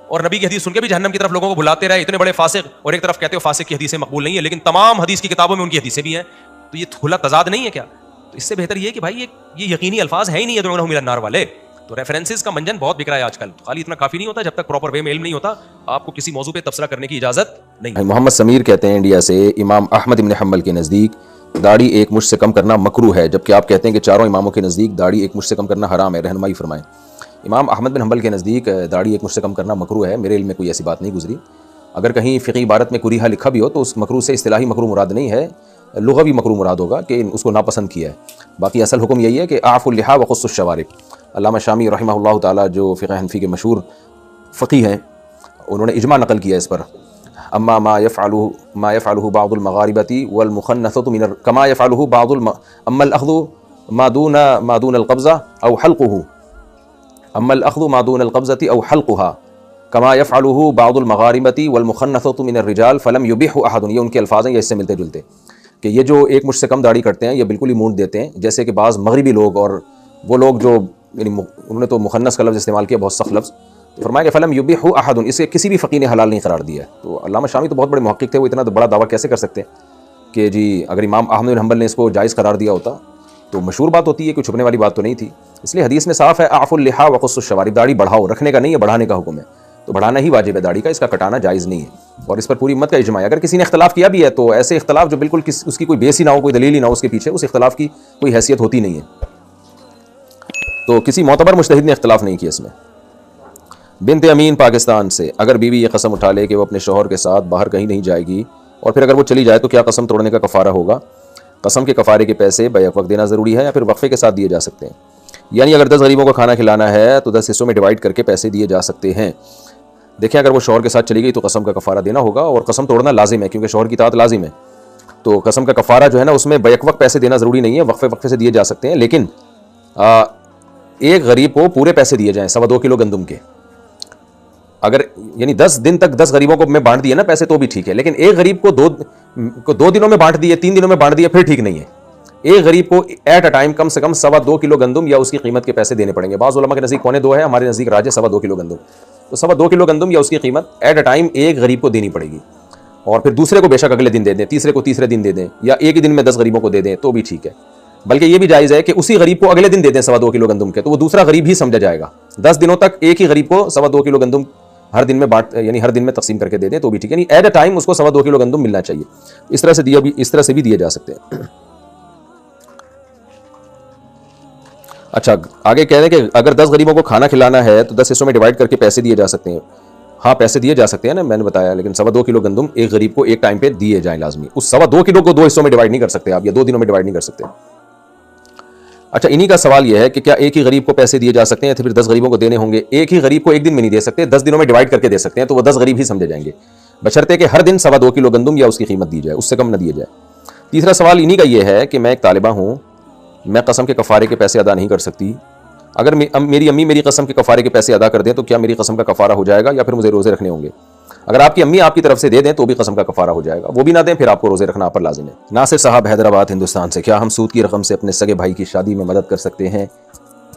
اور نبی کی حدیث سن کے بھی جہنم کی طرف لوگوں کو بلاتے رہے, اتنے بڑے فاسق, اور ایک طرف کہتے ہو فاسق کی حدیثیں مقبول نہیں ہے, لیکن تمام حدیث کی کتابوں میں ان کی حدیثیں بھی ہیں. تو یہ کھلا تضاد نہیں ہے کیا؟ تو اس سے بہتر یہ ہے کہ بھائی یہ یقینی الفاظ ہے ہی نہیں یدعونہ الی النار والے. تو ریفرنسز کا منجن بہت بک رہا ہے آج کل, خالی اتنا کافی نہیں ہوتا, جب تک پراپر وے میں علم نہیں ہوتا آپ کو کسی موضوع پہ تبصرہ کرنے کی اجازت نہیں. محمد سمیر کہتے ہیں انڈیا سے, امام احمد بن حنبل کے نزدیک داڑھی ایک مشت سے کم کرنا مکروہ ہے, جبکہ آپ کہتے ہیں کہ چاروں اماموں کے نزدیک داڑھی ایک مشت سے کم کرنا حرام ہے, رہنمائی فرمائیں. امام احمد بن حنبل کے نزدیک داڑھی ایک مشت سے کم کرنا مکروہ ہے, میرے علم میں کوئی ایسی بات نہیں گزری. اگر کہیں فقہی عبارت میں کریہا لکھا بھی ہو تو اس مکروہ سے اصطلاحی مکروہ مراد نہیں ہے, لغوی مکروہ مراد ہوگا کہ اس کو ناپسند کیا ہے. باقی اصل حکم یہی ہے کہ اعفوا اللحیٰ وقصوا الشوارب. علامہ شامی رحمہ اللہ تعالیٰ جو فقہ حنفی کے مشہور فقی ہیں, انہوں نے اجماع نقل کیا اس پر. اما ما يفعله بعض المغاربة والمخنثة من كما يفعله بعض اما الاخذ ما دون القبضة او حلقه, اما الاخذ ما دون القبضة او حلقها كما يفعله بعض المغاربة والمخنثة من الرجال فلم يبح احد. یہ ان کے الفاظ ہیں, یہ اس سے ملتے جلتے, کہ یہ جو ایک مشت سے کم داڑھی کرتے ہیں یہ بالکل ہی مونڈ دیتے ہیں, جیسے کہ بعض مغربی لوگ اور وہ لوگ جو یعنی انہوں نے تو مخنث کا لفظ استعمال کیا, بہت سخت لفظ, تو فرمایا کہ فلم یبح احد, اسے کسی بھی فقی نے حلال نہیں قرار دیا ہے. تو علامہ شامی تو بہت بڑے محقق تھے, وہ اتنا بڑا دعویٰ کیسے کر سکتے ہیں کہ جی اگر امام احمد بن حنبل نے اس کو جائز قرار دیا ہوتا تو مشہور بات ہوتی ہے, کوئی چھپنے والی بات تو نہیں تھی. اس لیے حدیث میں صاف ہے اعفوا اللحیٰ وقصوا الشوارب, داڑھی بڑھاؤ, رکھنے کا نہیں ہے, بڑھانے کا حکم ہے. تو بڑھانا ہی واجب ہے داڑھی کا, اس کا کٹانا جائز نہیں ہے, اور اس پر پوری امت کا اجماع ہے. اگر کسی نے اختلاف کیا بھی ہے تو ایسے اختلاف جو بالکل اس کی کوئی بیس ہی نہ ہو, کوئی دلیل ہی نہ ہو اس کے پیچھے, اس اختلاف کی کوئی حیثیت ہوتی نہیں ہے. تو کسی معتبر مجتہد نے اختلاف نہیں کیا اس میں. بنت امین پاکستان سے, اگر بیوی یہ قسم اٹھا لے کہ وہ اپنے شوہر کے ساتھ باہر کہیں نہیں جائے گی, اور پھر اگر وہ چلی جائے تو کیا قسم توڑنے کا کفارہ ہوگا؟ قسم کے کفارے کے پیسے بیک وقت دینا ضروری ہے یا پھر وقفے کے ساتھ دیے جا سکتے ہیں؟ یعنی اگر 10 غریبوں کو کھانا کھلانا ہے تو 10 حصوں میں ڈیوائڈ کر کے پیسے دیے جا سکتے ہیں. دیکھیں اگر وہ شوہر کے ساتھ چلی گئی تو قسم کا کفارہ دینا ہوگا, اور قسم توڑنا لازم ہے کیونکہ شوہر کی اطاعت لازم ہے. تو قسم کا کفارہ جو ہے نا اس میں بیک وقت پیسے دینا ضروری نہیں ہے, وقفے سے دیے جا سکتے ہیں. لیکن ایک غریب کو پورے پیسے دیے جائیں 2.25 کلو گندم کے. اگر یعنی 10 دن تک 10 غریبوں کو میں بانٹ دیے نا پیسے تو بھی ٹھیک ہے, لیکن ایک غریب کو 2 دنوں میں بانٹ دیے, 3 دنوں میں بانٹ دیے, پھر ٹھیک نہیں ہے. ایک غریب کو ایٹ اے ٹائم کم سے کم 2.25 کلو گندم یا اس کی قیمت کے پیسے دینے پڑیں گے. بعض علماء کے نزدیک 2.25 ہے, ہمارے نزدیک راج ہے 2.25 کلو گندم. تو 2.25 کلو گندم یا اس کی قیمت ایٹ اے ٹائم ایک غریب کو دینی پڑے گی, اور پھر دوسرے کو بے شک اگلے دن دے دیں, تیسرے کو تیسرے دن دے دیں, یا ایک ہی دن میں 10 غریبوں کو دے دیں تو بھی ٹھیک ہے. بلکہ یہ بھی جائز ہے کہ اسی غریب کو اگلے دن دے دیں 2.25 کلو گندم کے, تو وہ دوسرا غریب ہی سمجھا جائے گا. 10 دنوں تک ایک ہی غریب کو 2.25 کلو گندم ہر دن میں یعنی ہر دن میں تقسیم کر کے دے دیں تو بھی ٹھیک ہے. یعنی ایٹ اے ٹائم اس کو 2.25 کلو گندم ملنا چاہیے. اس طرح سے بھی دیے جا سکتے ہیں. اچھا آگے کہہ رہے ہیں کہ اگر 10 غریبوں کو کھانا کھلانا ہے تو 10 حصوں میں ڈیوائڈ کر کے پیسے دیے جا سکتے ہیں. ہاں پیسے دیے جا سکتے ہیں نا, میں نے بتایا, لیکن 2.25 کلو گندم ایک غریب کو ایک ٹائم پہ دیے جائیں لازمی. اس 2.25 کلو کو 2 حصوں میں ڈیوائڈ نہیں کر سکتے آپ, یا 2 دنوں میں ڈیوائڈ نہیں کر سکتے. اچھا انہی کا سوال یہ ہے کہ کیا ایک ہی غریب کو پیسے دیے جا سکتے ہیں, پھر 10 غریبوں کو دینے ہوں گے؟ ایک ہی غریب کو ایک دن میں نہیں دے سکتے, 10 دنوں میں ڈیوائڈ کر کے دے سکتے ہیں, تو وہ 10 غریب ہی سمجھے جائیں گے, بشرطے کہ ہر دن 2.25 کلو گندم یا اس کی قیمت دی جائے, اس سے کم نہ دیے جائے. تیسرا سوال انہی کا یہ ہے کہ میں ایک طالبہ ہوں, میں قسم کے کفارے کے پیسے ادا نہیں کر سکتی. اگر میری امی میری قسم کے کفارے کے پیسے ادا کر دیں تو کیا میری قسم کا کفارہ ہو جائے گا یا پھر مجھے روزے رکھنے ہوں گے؟ اگر آپ کی امی آپ کی طرف سے دے دیں تو بھی قسم کا کفارہ ہو جائے گا, وہ بھی نہ دیں پھر آپ کو روزے رکھنا آپ پر لازم ہے. ناصر صاحب حیدرآباد ہندوستان سے, کیا ہم سود کی رقم سے اپنے سگے بھائی کی شادی میں مدد کر سکتے ہیں؟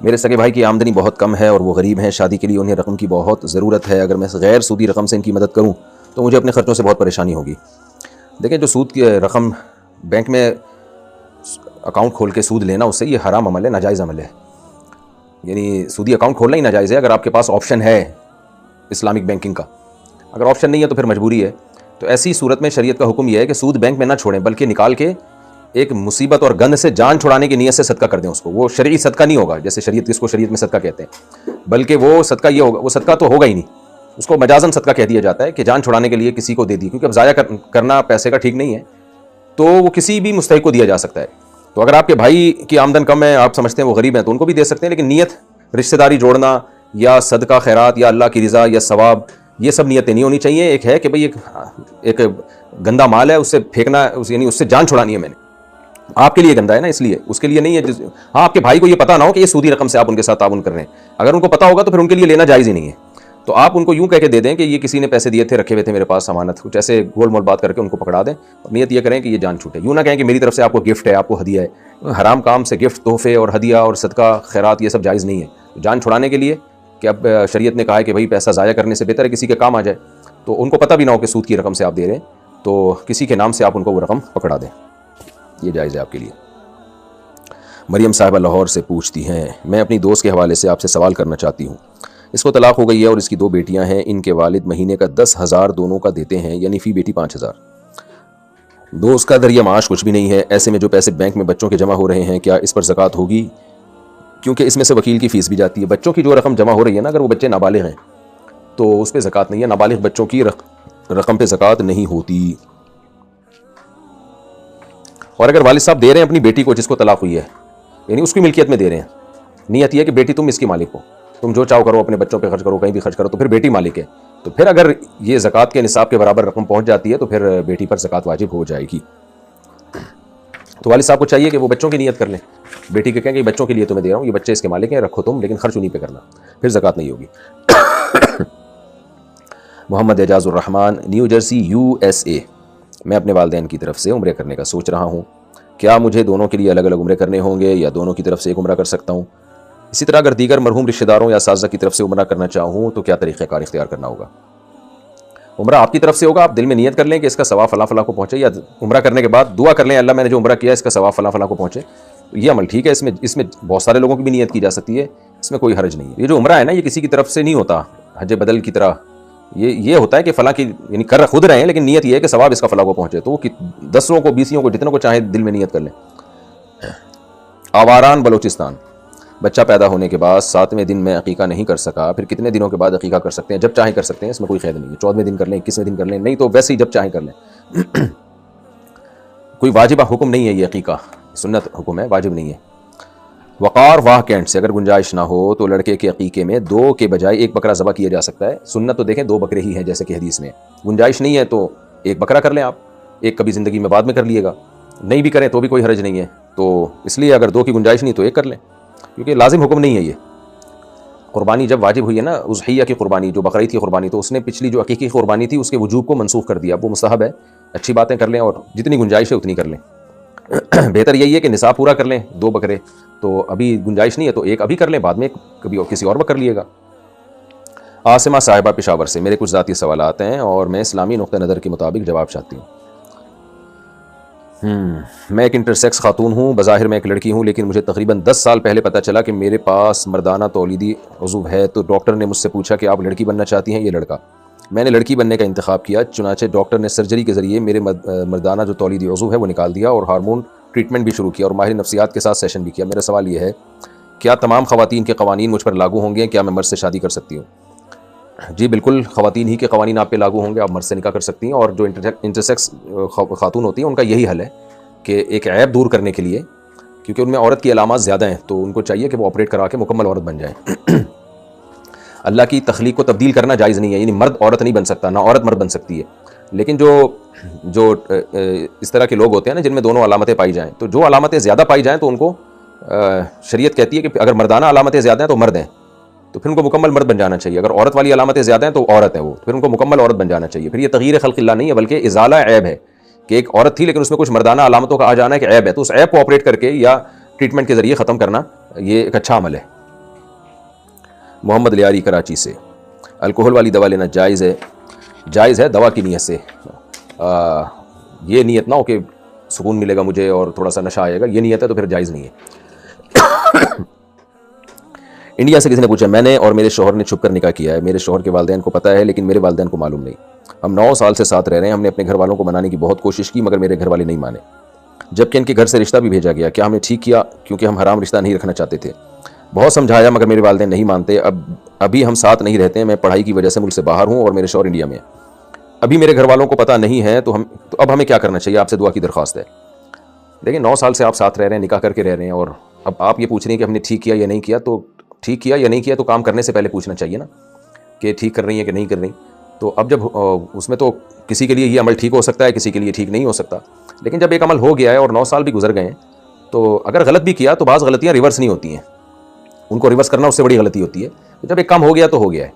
میرے سگے بھائی کی آمدنی بہت کم ہے اور وہ غریب ہیں, شادی کے لیے انہیں رقم کی بہت ضرورت ہے. اگر میں غیر سودی رقم سے ان کی مدد کروں تو مجھے اپنے خرچوں سے بہت پریشانی ہوگی. دیکھیں, جو سود کی رقم بینک میں اکاؤنٹ کھول کے سود لینا, اس سے یہ حرام عمل ہے, ناجائز عمل ہے. یعنی سودی اکاؤنٹ کھولنا ہی ناجائز ہے. اگر آپ کے پاس آپشن ہے اسلامک بینکنگ کا, اگر آپشن نہیں ہے تو پھر مجبوری ہے. تو ایسی صورت میں شریعت کا حکم یہ ہے کہ سود بینک میں نہ چھوڑیں, بلکہ نکال کے ایک مصیبت اور گند سے جان چھڑانے کی نیت سے صدقہ کر دیں اس کو. وہ شرعی صدقہ نہیں ہوگا جیسے شریعت جس کو شریعت میں صدقہ کہتے ہیں, بلکہ وہ صدقہ یہ ہوگا, وہ صدقہ تو ہوگا ہی نہیں, اس کو مجازن صدقہ کہہ دیا جاتا ہے کہ جان چھڑانے کے لیے کسی کو دے دی, کیونکہ اب ضائع کرنا پیسے کا ٹھیک نہیں ہے, تو وہ کسی بھی مستحق کو دیا جا سکتا ہے. تو اگر آپ کے بھائی کی آمدن کم ہے, آپ سمجھتے ہیں وہ غریب ہیں, تو ان کو بھی دے سکتے ہیں, لیکن نیت رشتہ داری جوڑنا یا صدقہ خیرات یا اللہ کی رضا یا ثواب, یہ سب نیتیں نہیں ہونی چاہیے. ایک ہے کہ بھئی ایک گندا مال ہے, اس سے پھینکنا, یعنی اس سے جان چھڑانی ہے میں نے, آپ کے لیے گندا ہے نا, اس لیے اس کے لیے نہیں ہے. ہاں, آپ کے بھائی کو یہ پتہ نہ ہو کہ یہ سودی رقم سے آپ ان کے ساتھ تعاون کر رہے ہیں. اگر ان کو پتہ ہوگا تو پھر ان کے لیے لینا جائز ہی نہیں ہے. تو آپ ان کو یوں کہہ کے دے دیں کہ یہ کسی نے پیسے دیے تھے, رکھے ہوئے تھے میرے پاس امانت, کچھ ایسے گول مول بات کر کے ان کو پکڑا دیں, اور نیت یہ کریں کہ یہ جان چھوٹے. یوں نہ کہیں کہ میری طرف سے آپ کو گفٹ ہے, آپ کو ہدیہ ہے. حرام کام سے گفٹ, تحفے اور ہدیہ اور صدقہ خیرات یہ سب جائز نہیں ہے. جان چھڑانے کے لیے کہ اب شریعت نے کہا ہے کہ بھائی پیسہ ضائع کرنے سے بہتر ہے کسی کے کام آ جائے, تو ان کو پتہ بھی نہ ہو کہ سود کی رقم سے آپ دے رہے ہیں, تو کسی کے نام سے آپ ان کو وہ رقم پکڑا دیں, یہ جائز ہے آپ کے لیے. مریم صاحبہ لاہور سے پوچھتی ہیں, میں اپنی دوست کے حوالے سے آپ سے سوال کرنا چاہتی ہوں. اس کو طلاق ہو گئی ہے اور اس کی 2 بیٹیاں ہیں. ان کے والد مہینے کا 10,000 دونوں کا دیتے ہیں, یعنی فی بیٹی 5,000. دوست کا ذریعہ معاش کچھ بھی نہیں ہے. ایسے میں جو پیسے بینک میں بچوں کے جمع ہو رہے ہیں, کیا اس پر زکوٰۃ ہوگی؟ کیونکہ اس میں سے وکیل کی فیس بھی جاتی ہے. بچوں کی جو رقم جمع ہو رہی ہے نا, اگر وہ بچے نابالغ ہیں تو اس پہ زکوٰۃ نہیں ہے. نابالغ بچوں کی رقم پہ زکوٰۃ نہیں ہوتی. اور اگر والد صاحب دے رہے ہیں اپنی بیٹی کو جس کو طلاق ہوئی ہے, یعنی اس کی ملکیت میں دے رہے ہیں, نیت یہ ہے کہ بیٹی تم اس کی مالک ہو, تم جو چاہو کرو, اپنے بچوں پہ خرچ کرو, کہیں بھی خرچ کرو, تو پھر بیٹی مالک ہے. تو پھر اگر یہ زکوٰۃ کے نصاب کے برابر رقم پہنچ جاتی ہے تو پھر بیٹی پر زکوٰۃ واجب ہو جائے گی. تو والد صاحب کو چاہیے کہ وہ بچوں کی نیت کر لیں. بیٹی کے کہیں کہ بچوں کے لیے تمہیں دے رہا ہوں, یہ بچے اس کے مالک ہیں, رکھو تم, لیکن خرچ انہیں پہ کرنا, پھر زکوٰۃ نہیں ہوگی. محمد اعجاز الرحمان, نیو جرسی USA, میں اپنے والدین کی طرف سے عمرے کرنے کا سوچ رہا ہوں. کیا مجھے دونوں کے لیے الگ الگ عمرے کرنے ہوں گے یا دونوں کی طرف سے ایک عمرہ کر سکتا ہوں؟ اسی طرح اگر دیگر مرحوم رشتہ داروں یا اساتذہ کی طرف سے عمرہ کرنا چاہوں تو کیا طریقہ کار اختیار کرنا ہوگا؟ عمرہ آپ کی طرف سے ہوگا, آپ دل میں نیت کر لیں کہ اس کا ثواب فلاں فلاں کو پہنچے, یا عمرہ کرنے کے بعد دعا کر لیں اللہ میں نے جو عمرہ کیا اس کا ثواب فلاں فلاں کو پہنچے. یہ عمل ٹھیک ہے, اس میں بہت سارے لوگوں کی بھی نیت کی جا سکتی ہے, اس میں کوئی حرج نہیں ہے. یہ جو عمرہ ہے نا, یہ کسی کی طرف سے نہیں ہوتا حج بدل کی طرح. یہ ہوتا ہے کہ فلاں کی, یعنی کر خود رہے ہیں, لیکن نیت یہ ہے کہ ثواب اس کا فلاں کو پہنچے. تو وہ 10 کو 20 کو جتنوں کو چاہے دل میں نیت کر لیں. آواران بلوچستان, بچہ پیدا ہونے کے بعد 7ویں دن میں عقیقہ نہیں کر سکا, پھر کتنے دنوں کے بعد عقیقہ کر سکتے ہیں؟ جب چاہیں کر سکتے ہیں, اس میں کوئی قید نہیں ہے. 14ویں دن کر لیں, 21ویں دن کر لیں, نہیں تو ویسے ہی جب چاہیں کر لیں. کوئی واجبہ حکم نہیں ہے یہ عقیقہ, سنت حکم ہے, واجب نہیں ہے. وقار واہ کینٹ سے, اگر گنجائش نہ ہو تو لڑکے کے عقیقے میں 2 کے بجائے 1 بکرا ذبح کیا جا سکتا ہے. سنت تو دیکھیں 2 بکرے ہی ہیں جیسے کہ حدیث میں. گنجائش نہیں ہے تو 1 بکرا کر لیں آپ, 1 کبھی زندگی میں بعد میں کر لیے گا, نہیں بھی کریں تو بھی کوئی حرج نہیں ہے. تو اس لیے اگر 2 کی گنجائش نہیں تو 1 کر لیں, کیونکہ لازم حکم نہیں ہے یہ. قربانی جب واجب ہوئی ہے نا, اضحیہ کی قربانی جو بقرعید کی قربانی, تو اس نے پچھلی جو عقیقی قربانی تھی اس کے وجوب کو منسوخ کر دیا. وہ مستحب ہے, اچھی باتیں کر لیں اور جتنی گنجائش ہے اتنی کر لیں. بہتر یہی ہے کہ نصاب پورا کر لیں 2 بکرے, تو ابھی گنجائش نہیں ہے تو 1 ابھی کر لیں, بعد میں کبھی اور کسی اور وقت کر لیے گا. عاصمہ صاحبہ پشاور سے, میرے کچھ ذاتی سوالات ہیں اور میں اسلامی نقطہ نظر کے مطابق جواب چاہتی ہوں. میں ایک انٹرسیکس خاتون ہوں, بظاہر میں ایک لڑکی ہوں, لیکن مجھے تقریباً 10 سال پہلے پتہ چلا کہ میرے پاس مردانہ تولیدی عضو ہے. تو ڈاکٹر نے مجھ سے پوچھا کہ آپ لڑکی بننا چاہتی ہیں یا لڑکا؟ میں نے لڑکی بننے کا انتخاب کیا. چنانچہ ڈاکٹر نے سرجری کے ذریعے میرے مردانہ جو تولیدی عضو ہے وہ نکال دیا اور ہارمون ٹریٹمنٹ بھی شروع کیا اور ماہر نفسیات کے ساتھ سیشن بھی کیا. میرا سوال یہ ہے, کیا تمام خواتین کے قوانین مجھ پر لاگو ہوں گے؟ کیا میں مرد سے شادی کر سکتی ہوں؟ جی بالکل, خواتین ہی کے قوانین آپ پہ لاگو ہوں گے, آپ مرد سے نکاح کر سکتی ہیں. اور جو انٹرسیکس خاتون ہوتی ہیں ان کا یہی حل ہے کہ ایک عیب دور کرنے کے لیے, کیونکہ ان میں عورت کی علامات زیادہ ہیں, تو ان کو چاہیے کہ وہ آپریٹ کرا کے مکمل عورت بن جائیں. اللہ کی تخلیق کو تبدیل کرنا جائز نہیں ہے, یعنی مرد عورت نہیں بن سکتا, نہ عورت مرد بن سکتی ہے. لیکن جو اس طرح کے لوگ ہوتے ہیں نا جن میں دونوں علامتیں پائی جائیں, تو جو علامتیں زیادہ پائی جائیں تو ان کو شریعت کہتی ہے کہ اگر مردانہ علامتیں زیادہ ہیں تو مرد ہیں, تو پھر ان کو مکمل مرد بن جانا چاہیے. اگر عورت والی علامتیں زیادہ ہیں تو عورت ہے وہ, پھر ان کو مکمل عورت بن جانا چاہیے. پھر یہ تغییر خلق اللہ نہیں ہے بلکہ ازالہ عیب ہے کہ ایک عورت تھی لیکن اس میں کچھ مردانہ علامتوں کا آ جانا ہے کہ عیب ہے, تو اس عیب کو آپریٹ کر کے یا ٹریٹمنٹ کے ذریعے ختم کرنا یہ ایک اچھا عمل ہے. محمد لیاری کراچی سے, الکوہل والی دوا لینا جائز ہے؟ جائز ہے دوا کی نیت سے. یہ نیت نہ ہو کہ سکون ملے گا مجھے اور تھوڑا سا نشہ آئے گا, یہ نیت ہے تو پھر جائز نہیں ہے. انڈیا سے کسی نے پوچھا, میں نے اور میرے شوہر نے چھپ کر نکاح کیا ہے. میرے شوہر کے والدین کو پتہ ہے لیکن میرے والدین کو معلوم نہیں. ہم 9 سال سے ساتھ رہ رہے ہیں. ہم نے اپنے گھر والوں کو منانے کی بہت کوشش کی مگر میرے گھر والے نہیں مانے, جبکہ ان کے گھر سے رشتہ بھی بھیجا گیا. کیا ہم نے ٹھیک کیا؟ کیونکہ ہم حرام رشتہ نہیں رکھنا چاہتے تھے. بہت سمجھایا مگر میرے والدین نہیں مانتے. ابھی ہم ساتھ نہیں رہتے ہیں. میں پڑھائی کی وجہ سے ملک سے باہر ہوں اور میرے شوہر انڈیا میں ہیں. ابھی میرے گھر والوں کو پتہ نہیں ہے تو اب ہمیں کیا کرنا چاہیے؟ آپ سے دعا کی درخواست ہے. دیکھیں 9 سال سے آپ ساتھ رہ رہے ہیں, نکاح کر کے رہ رہے ہیں, اور اب آپ یہ پوچھ رہے ہیں کہ ہم نے ٹھیک کیا یا نہیں کیا. تو ٹھیک کیا یا نہیں کیا تو کام کرنے سے پہلے پوچھنا چاہیے نا کہ ٹھیک کر رہی ہیں کہ نہیں کر رہی. تو اب جب اس میں تو کسی کے لیے یہ عمل ٹھیک ہو سکتا ہے, کسی کے لیے ٹھیک نہیں ہو سکتا. لیکن جب ایک عمل ہو گیا ہے اور 9 سال بھی گزر گئے ہیں تو اگر غلط بھی کیا تو بعض غلطیاں ریورس نہیں ہوتی ہیں, ان کو ریورس کرنا اس سے بڑی غلطی ہوتی ہے. جب ایک کام ہو گیا تو ہو گیا ہے,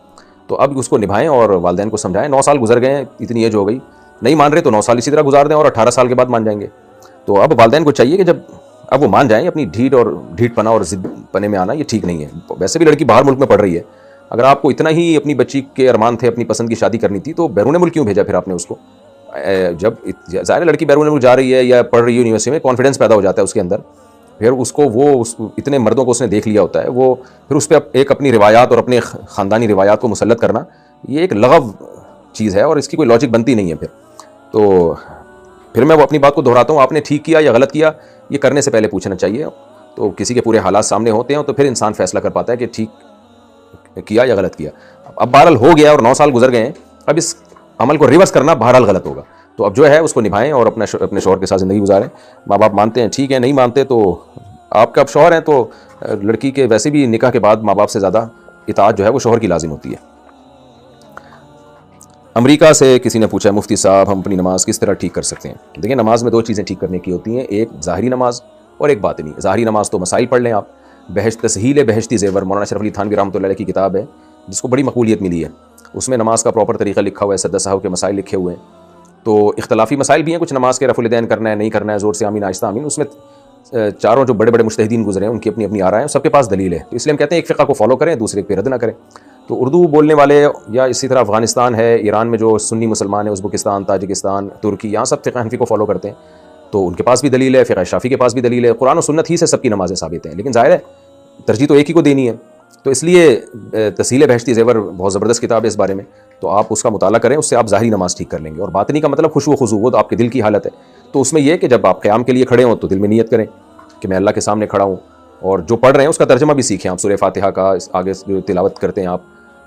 تو اب اس کو نبھائیں اور والدین کو سمجھائیں. 9 سال گزر گئے ہیں, اتنی ایج ہو گئی, نہیں مان رہے تو 9 سال اسی طرح گزار دیں اور 18 سال کے بعد مان جائیں گے. تو اب والدین کو چاہیے کہ جب اب وہ مان جائیں, اپنی ڈھیٹ پنا اور ضد پنے میں آنا یہ ٹھیک نہیں ہے. ویسے بھی لڑکی باہر ملک میں پڑھ رہی ہے, اگر آپ کو اتنا ہی اپنی بچی کے ارمان تھے, اپنی پسند کی شادی کرنی تھی, تو بیرون ملک کیوں بھیجا پھر آپ نے اس کو؟ جب ظاہر لڑکی بیرون ملک جا رہی ہے یا پڑھ رہی ہے یونیورسٹی میں, کانفیڈنس پیدا ہو جاتا ہے اس کے اندر. پھر اس کو اتنے مردوں کو اس نے دیکھ لیا ہوتا ہے, وہ پھر اس پہ ایک اپنی روایات اور اپنے خاندانی روایات کو مسلط کرنا یہ ایک لغو چیز ہے اور اس کی کوئی لاجک بنتی نہیں ہے. تو پھر میں وہ اپنی بات کو دہراتا ہوں, آپ نے ٹھیک کیا یا غلط کیا یہ کرنے سے پہلے پوچھنا چاہیے. تو کسی کے پورے حالات سامنے ہوتے ہیں تو پھر انسان فیصلہ کر پاتا ہے کہ ٹھیک کیا یا غلط کیا. اب بہرحال ہو گیا اور 9 سال گزر گئے ہیں, اب اس عمل کو ریورس کرنا بہرحال غلط ہوگا. تو اب جو ہے اس کو نبھائیں اور اپنے شوہر کے ساتھ زندگی گزاریں. ماں باپ مانتے ہیں ٹھیک ہے, نہیں مانتے تو آپ کا اب شوہر ہیں تو لڑکی کے ویسے بھی نکاح کے بعد ماں باپ سے زیادہ اطاعت جو ہے وہ شوہر کی لازم ہوتی ہے. امریکہ سے کسی نے پوچھا, مفتی صاحب ہم اپنی نماز کس طرح ٹھیک کر سکتے ہیں؟ دیکھیں نماز میں 2 چیزیں ٹھیک کرنے کی ہوتی ہیں, ایک ظاہری نماز اور ایک باطنی. ظاہری نماز تو مسائل پڑھ لیں آپ, تسہیل بہشتی زیور مولانا اشرف علی تھانوی رحمۃ اللہ علیہ کی کتاب ہے جس کو بڑی مقبولیت ملی ہے. اس میں نماز کا پراپر طریقہ لکھا ہوا ہے, سدہ صاحب کے مسائل لکھے ہوئے ہیں. تو اختلافی مسائل بھی ہیں کچھ, نماز کے رفع الیدین کرنا ہے نہیں کرنا ہے, زور سے آمین آہستہ آمین. اس میں چاروں جو بڑے بڑے مجتہدین گزرے ہیں ان کی اپنی اپنی آرائیں ہیں, سب کے پاس دلیل ہے. تو اس لیے ہم کہتے ہیں ایک فقہ کو فالو کریں, دوسرے پہ رد نہ کریں. تو اردو بولنے والے یا اسی طرح افغانستان ہے, ایران میں جو سنی مسلمان ہیں, ازبکستان, تاجکستان, ترکی, یہاں سب فقہ حنفی کو فالو کرتے ہیں. تو ان کے پاس بھی دلیل ہے, فقہ شافعی کے پاس بھی دلیل ہے. قرآن و سنت ہی سے سب کی نمازیں ثابت ہیں, لیکن ظاہر ہے ترجیح تو ایک ہی کو دینی ہے. تو اس لیے تسہیل بہشتی زیور بہت زبردست کتاب ہے اس بارے میں, تو آپ اس کا مطالعہ کریں, اس سے آپ ظاہری نماز ٹھیک کر لیں گے. اور باطنی کا مطلب خشوع و خضوع, وہ تو آپ کے دل کی حالت ہے. تو اس میں یہ کہ جب آپ قیام کے لیے کھڑے ہوں تو دل میں نیت کریں کہ میں اللہ کے سامنے کھڑا ہوں, اور جو پڑھ رہے ہیں اس کا ترجمہ بھی سیکھیں آپ. سورہ فاتحہ کا آگے جو تلاوت کرتے ہیں آپ,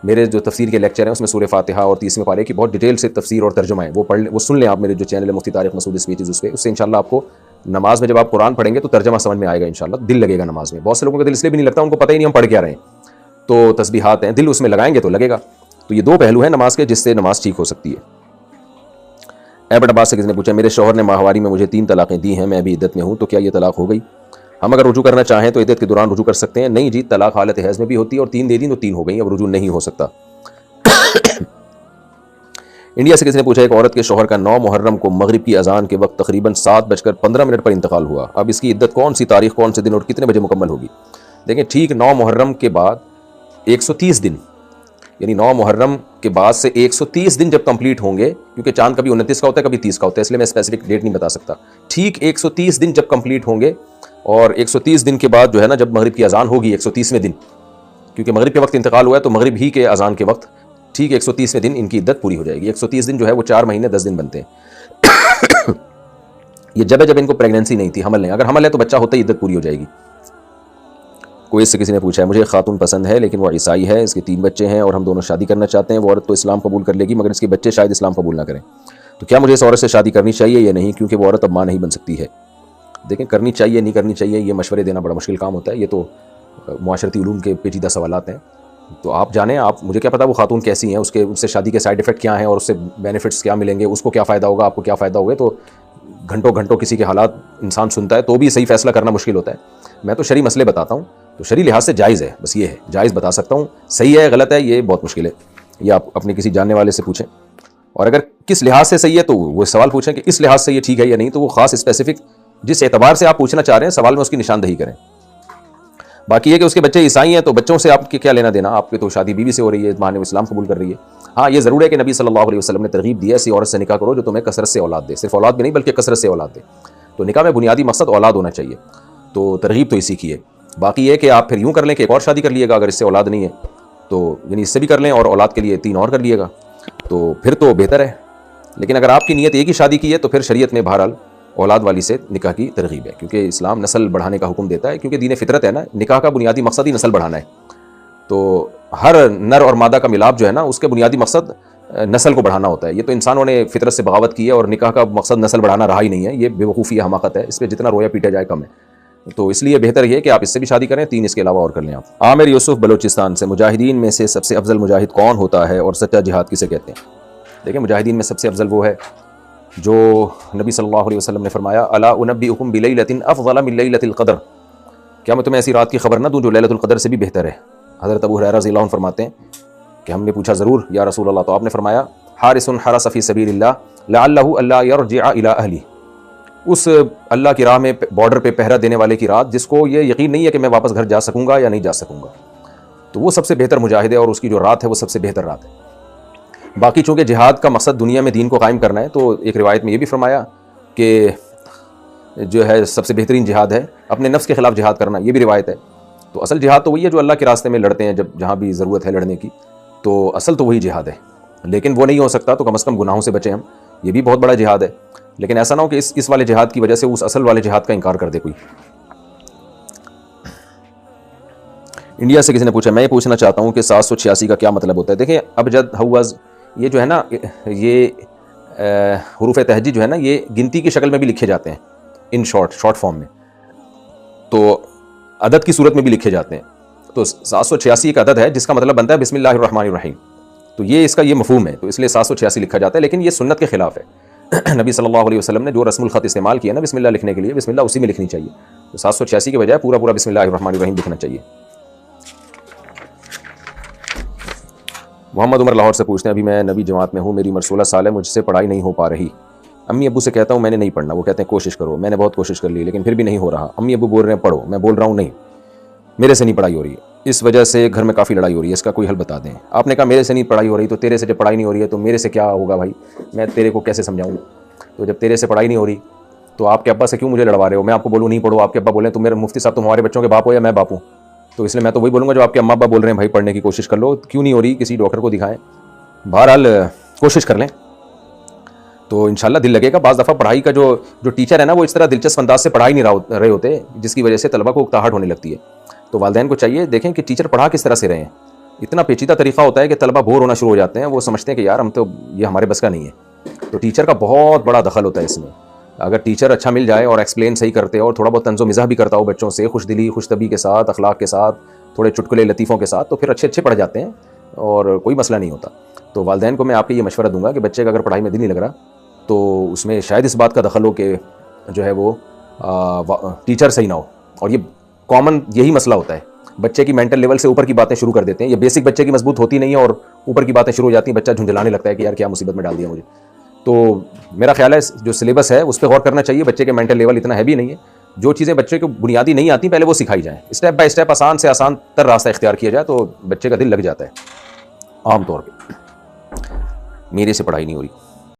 میرے جو تفسیر کے لیکچر ہیں اس میں سورہ فاتحہ اور 30ویں پارے کی بہت ڈیٹیل سے تفسیر اور ترجمہ ہے, وہ پڑھ لیں, وہ سن لیں آپ. میرے جو چینل ہے مفتی طارق مسعود اسپیچز, اس پہ اس سے انشاءاللہ آپ کو نماز میں جب آپ قرآن پڑھیں گے تو ترجمہ سمجھ میں آئے گا انشاءاللہ, دل لگے گا نماز میں. بہت سے لوگوں کا دل اس لیے بھی نہیں لگتا, ان کو پتہ ہی نہیں ہم پڑھ کیا رہے ہیں. تو تسبیحات ہیں, دل اس میں لگائیں گے تو لگے گا. تو یہ 2 پہلو ہیں نماز کے جس سے نماز ٹھیک ہو سکتی ہے. ایبٹ عباس سے کسی نے پوچھا, میرے شوہر نے ماہواری میں مجھے 3 طلاقیں دی ہیں, میں ابھی عدت میں ہوں, تو کیا یہ طلاق ہو گئی؟ ہم اگر رجوع کرنا چاہیں تو عدت کے دوران رجوع کر سکتے ہیں. نہیں جی, طلاق حالت حیض میں بھی ہوتی ہے, اور 3 دے دی تو 3 ہو گئی, اب رجوع نہیں ہو سکتا. انڈیا سے کسی نے پوچھا, ایک عورت کے شوہر کا 9 محرم کو مغرب کی اذان کے وقت تقریباً 7:15 پر انتقال ہوا. اب اس کی عدت کون سی تاریخ, کون سے دن اور کتنے بجے مکمل ہوگی؟ دیکھیں ٹھیک 9 محرم کے بعد 130 دن, یعنی 9 محرم کے بعد سے 130 دن جب کمپلیٹ ہوں گے, کیونکہ چاند کبھی 29 کا ہوتا ہے کبھی 30 کا ہوتا ہے, اس لیے میں اسپیسیفک ڈیٹ نہیں بتا سکتا. ٹھیک 130 دن جب کمپلیٹ ہوں گے, اور 130 دن کے بعد جو ہے نا جب مغرب کی اذان ہوگی 130ویں دن, کیونکہ مغرب کے وقت انتقال ہوا ہے تو مغرب ہی کے اذان کے وقت ٹھیک 130ویں دن ان کی عدت پوری ہو جائے گی. 130 دن جو ہے وہ 4 مہینے 10 دن بنتے ہیں. یہ جب ان کو پریگننسی نہیں تھی, حمل نہیں. اگر حمل ہے تو بچہ ہوتا ہی عدت پوری ہو جائے گی. کوئی اس سے کسی نے پوچھا ہے, مجھے ایک خاتون پسند ہے لیکن وہ عیسائی ہے, اس کے 3 بچے ہیں اور ہم دونوں شادی کرنا چاہتے ہیں. وہ عورت تو اسلام قبول کر لے گی مگر اس کے بچے شاید اسلام قبول نہ کریں, تو کیا مجھے اس عورت سے شادی کرنی چاہیے یا نہیں, کیونکہ وہ عورت اب ماں نہیں بن سکتی ہے؟ دیکھیں کرنی چاہیے نہیں کرنی چاہیے یہ مشورے دینا بڑا مشکل کام ہوتا ہے, یہ تو معاشرتی علوم کے پیچیدہ سوالات ہیں. تو آپ جانیں, آپ, مجھے کیا پتا وہ خاتون کیسی ہیں, اس سے شادی کے سائیڈ ایفیکٹ کیا ہیں اور اس سے بینیفٹس کیا ملیں گے, اس کو کیا فائدہ ہوگا, آپ کو کیا فائدہ ہوگا. تو گھنٹوں کسی کے حالات انسان سنتا ہے تو بھی صحیح فیصلہ کرنا مشکل ہوتا ہے. میں تو شرعی مسئلے بتاتا ہوں, تو شرعی لحاظ سے جائز ہے، بس یہ ہے، جائز بتا سکتا ہوں، صحیح ہے غلط ہے یہ بہت مشکل ہے، یہ آپ اپنے کسی جاننے والے سے پوچھیں، اور اگر کس لحاظ سے صحیح ہے تو وہ سوال پوچھیں کہ اس لحاظ سے یہ ٹھیک ہے یا نہیں، تو وہ خاص اسپیسیفک جس اعتبار سے آپ پوچھنا چاہ رہے ہیں سوال میں اس کی نشاندہی کریں۔ باقی یہ کہ اس کے بچے عیسائی ہیں تو بچوں سے آپ کے کیا لینا دینا، آپ کی تو شادی بیوی سے ہو رہی ہے، ماں نے اسلام قبول کر رہی ہے۔ ہاں یہ ضرور ہے کہ نبی صلی اللہ علیہ وسلم نے ترغیب دی ہے ایسی عورت سے نکاح کرو جو تمہیں کثرت سے اولاد دے، صرف اولاد بھی نہیں بلکہ کثرت سے اولاد دے، تو نکاح میں بنیادی مقصد اولاد ہونا چاہیے، تو ترغیب تو اسی کی ہے۔ باقی یہ کہ آپ پھر یوں کر لیں کہ ایک اور شادی کر لیے گا اگر اس سے اولاد نہیں ہے تو، یعنی اس سے بھی کر لیں اور اولاد کے لیے 3 اور کر لیے گا تو پھر تو بہتر ہے، لیکن اگر آپ کی نیت ایک ہی شادی کی ہے تو پھر شریعت میں بہرحال اولاد والی سے نکاح کی ترغیب ہے، کیونکہ اسلام نسل بڑھانے کا حکم دیتا ہے، کیونکہ دین فطرت ہے نا، نکاح کا بنیادی مقصد ہی نسل بڑھانا ہے، تو ہر نر اور مادہ کا ملاپ جو ہے نا اس کے بنیادی مقصد نسل کو بڑھانا ہوتا ہے۔ یہ تو انسانوں نے فطرت سے بغاوت کی ہے اور نکاح کا مقصد نسل بڑھانا رہا ہی نہیں ہے، یہ بے وقوفی ہے، حماقت ہے، اس پہ جتنا رویا پیٹا جائے کم ہے، تو اس لیے بہتر یہ کہ آپ اس سے بھی شادی کریں، 3 اس کے علاوہ اور کر لیں آپ۔ عامر یوسف بلوچستان سے، مجاہدین میں سے سب سے افضل مجاہد کون ہوتا ہے اور سچا جہاد کسے کہتے ہیں؟ دیکھیں مجاہدین میں سب سے افضل وہ ہے جو نبی صلی اللہ علیہ وسلم نے فرمایا الا انبئکم بلیلۃ افضل من لیلۃ القدر، کیا میں تمہیں ایسی رات کی خبر نہ دوں جو لیلۃ القدر سے بھی بہتر ہے؟ حضرت ابو ہریرہ رضی اللہ عنہ فرماتے ہیں کہ ہم نے پوچھا ضرور یا رسول اللہ، تو آپ نے فرمایا حارس حرس فی سبیل اللہ لعلہ الا یرجع الی اہلہ، اس اللہ کی راہ میں بارڈر پہ پہرا دینے والے کی رات جس کو یہ یقین نہیں ہے کہ میں واپس گھر جا سکوں گا یا نہیں جا سکوں گا، تو وہ سب سے بہتر مجاہد ہے اور اس کی جو رات ہے وہ سب سے بہتر رات ہے۔ باقی چونکہ جہاد کا مقصد دنیا میں دین کو قائم کرنا ہے تو ایک روایت میں یہ بھی فرمایا کہ جو ہے سب سے بہترین جہاد ہے اپنے نفس کے خلاف جہاد کرنا، یہ بھی روایت ہے، تو اصل جہاد تو وہی ہے جو اللہ کے راستے میں لڑتے ہیں، جب جہاں بھی ضرورت ہے لڑنے کی، تو اصل تو وہی جہاد ہے، لیکن وہ نہیں ہو سکتا تو کم از کم گناہوں سے بچیں ہم، یہ بھی بہت بڑا جہاد ہے، لیکن ایسا نہ ہو کہ اس والے جہاد کی وجہ سے اس اصل والے جہاد کا انکار کر دے کوئی۔ انڈیا سے کسی نے پوچھا، میں یہ پوچھنا چاہتا ہوں کہ 786 کا کیا مطلب ہوتا ہے؟ دیکھیں ابجد حوض یہ جو ہے نا، یہ حروف تہجی جو ہے نا یہ گنتی کی شکل میں بھی لکھے جاتے ہیں، ان شارٹ فارم میں، تو عدد کی صورت میں بھی لکھے جاتے ہیں، تو 786 ایک عدد ہے جس کا مطلب بنتا ہے بسم اللہ الرحمن الرحیم، تو یہ اس کا یہ مفہوم ہے، تو اس لیے 786 لکھا جاتا ہے، لیکن یہ سنت کے خلاف ہے۔ نبی صلی اللہ علیہ وسلم نے جو رسم الخط استعمال کیا نا بسم اللہ لکھنے کے لیے، بسم اللہ اسی میں لکھنی چاہیے، تو 786 کے بجائے پورا بسم اللہ الرحمن الرحیم لکھنا چاہیے۔ محمد عمر لاہور سے پوچھتے ہیں، ابھی میں نبی جماعت میں ہوں، میری عمر 16 سال ہے، مجھ سے پڑھائی نہیں ہو پا رہی، امی ابو سے کہتا ہوں میں نے نہیں پڑھنا، وہ کہتے ہیں کوشش کرو، میں نے بہت کوشش کر لی لیکن پھر بھی نہیں ہو رہا، امی ابو بول رہے ہیں پڑھو، میں بول رہا ہوں نہیں، میرے سے نہیں پڑھائی ہو رہی ہے، اس وجہ سے گھر میں کافی لڑائی ہو رہی ہے، اس کا کوئی حل بتا دیں۔ آپ نے کہا میرے سے نہیں پڑھائی ہو رہی، تو تیرے سے جب پڑھائی نہیں ہو رہی ہے تو میرے سے کیا ہوگا بھائی، میں تیرے کو کیسے سمجھاؤں؟ تو جب تیرے سے پڑھائی نہیں ہو رہی تو آپ کے ابا سے کیوں مجھے لڑوا رہے ہو؟ میں آپ کو بولوں نہیں پڑھو، آپ کے ابا بولیں تو میرے مفتی صاحب تمہارے بچوں کے باپ ہو یا میں باپ ہوں، تو اس لیے میں تو وہی بولوں گا جو آپ کے اما ابا بول رہے ہیں، بھائی پڑھنے کی کوشش کر لو، کیوں نہیں ہو رہی کسی ڈاکٹر کو دکھائیں، بہرحال کوشش کر لیں تو انشاءاللہ دل لگے گا۔ بعض دفعہ پڑھائی کا جو ٹیچر ہے نا وہ اس طرح دلچسپ انداز سے پڑھائی نہیں رہے ہوتے جس کی وجہ سے طلبہ کو اکتاہٹ ہونے لگتی ہے، تو والدین کو چاہیے دیکھیں کہ ٹیچر پڑھا کس طرح سے رہے ہیں، اتنا پیچیدہ طریقہ ہوتا ہے کہ طلبہ بور ہونا شروع ہو جاتے ہیں، وہ سمجھتے ہیں کہ یار ہم تو یہ ہمارے بس کا نہیں ہے، تو ٹیچر کا بہت بڑا دخل ہوتا ہے اس میں۔ اگر ٹیچر اچھا مل جائے اور ایکسپلین صحیح کرتے اور تھوڑا بہت طنز و مزاح بھی کرتا ہو بچوں سے، خوش دلی خوش طبی کے ساتھ، اخلاق کے ساتھ، تھوڑے چٹکلے لطیفوں کے ساتھ، تو پھر اچھے پڑھ جاتے ہیں اور کوئی مسئلہ نہیں ہوتا۔ تو والدین کو میں آپ کو یہ مشورہ دوں گا کہ بچے کا اگر پڑھائی میں دل نہیں لگ رہا تو اس میں شاید اس بات کا دخل ہو کہ جو ہے وہ ٹیچر صحیح نہ ہو، اور یہ کامن یہی مسئلہ ہوتا ہے، بچے کی مینٹل لیول سے اوپر کی باتیں شروع کر دیتے ہیں، یہ بیسک بچے کی مضبوط ہوتی نہیں ہے اور اوپر کی باتیں شروع ہو جاتی ہیں، بچہ جھنجھلانے لگتا ہے کہ یار کیا مصیبت میں ڈال دیا مجھے۔ تو میرا خیال ہے جو سلیبس ہے اس پہ غور کرنا چاہیے، بچے کے مینٹل لیول اتنا ہیوی نہیں ہے، جو چیزیں بچے کو بنیادی نہیں آتی پہلے وہ سکھائی جائیں، اسٹیپ بائی اسٹیپ آسان سے آسان تر راستہ اختیار کیا جائے تو بچے کا دل لگ جاتا ہے عام طور پہ۔ میرے سے پڑھائی نہیں ہو رہی۔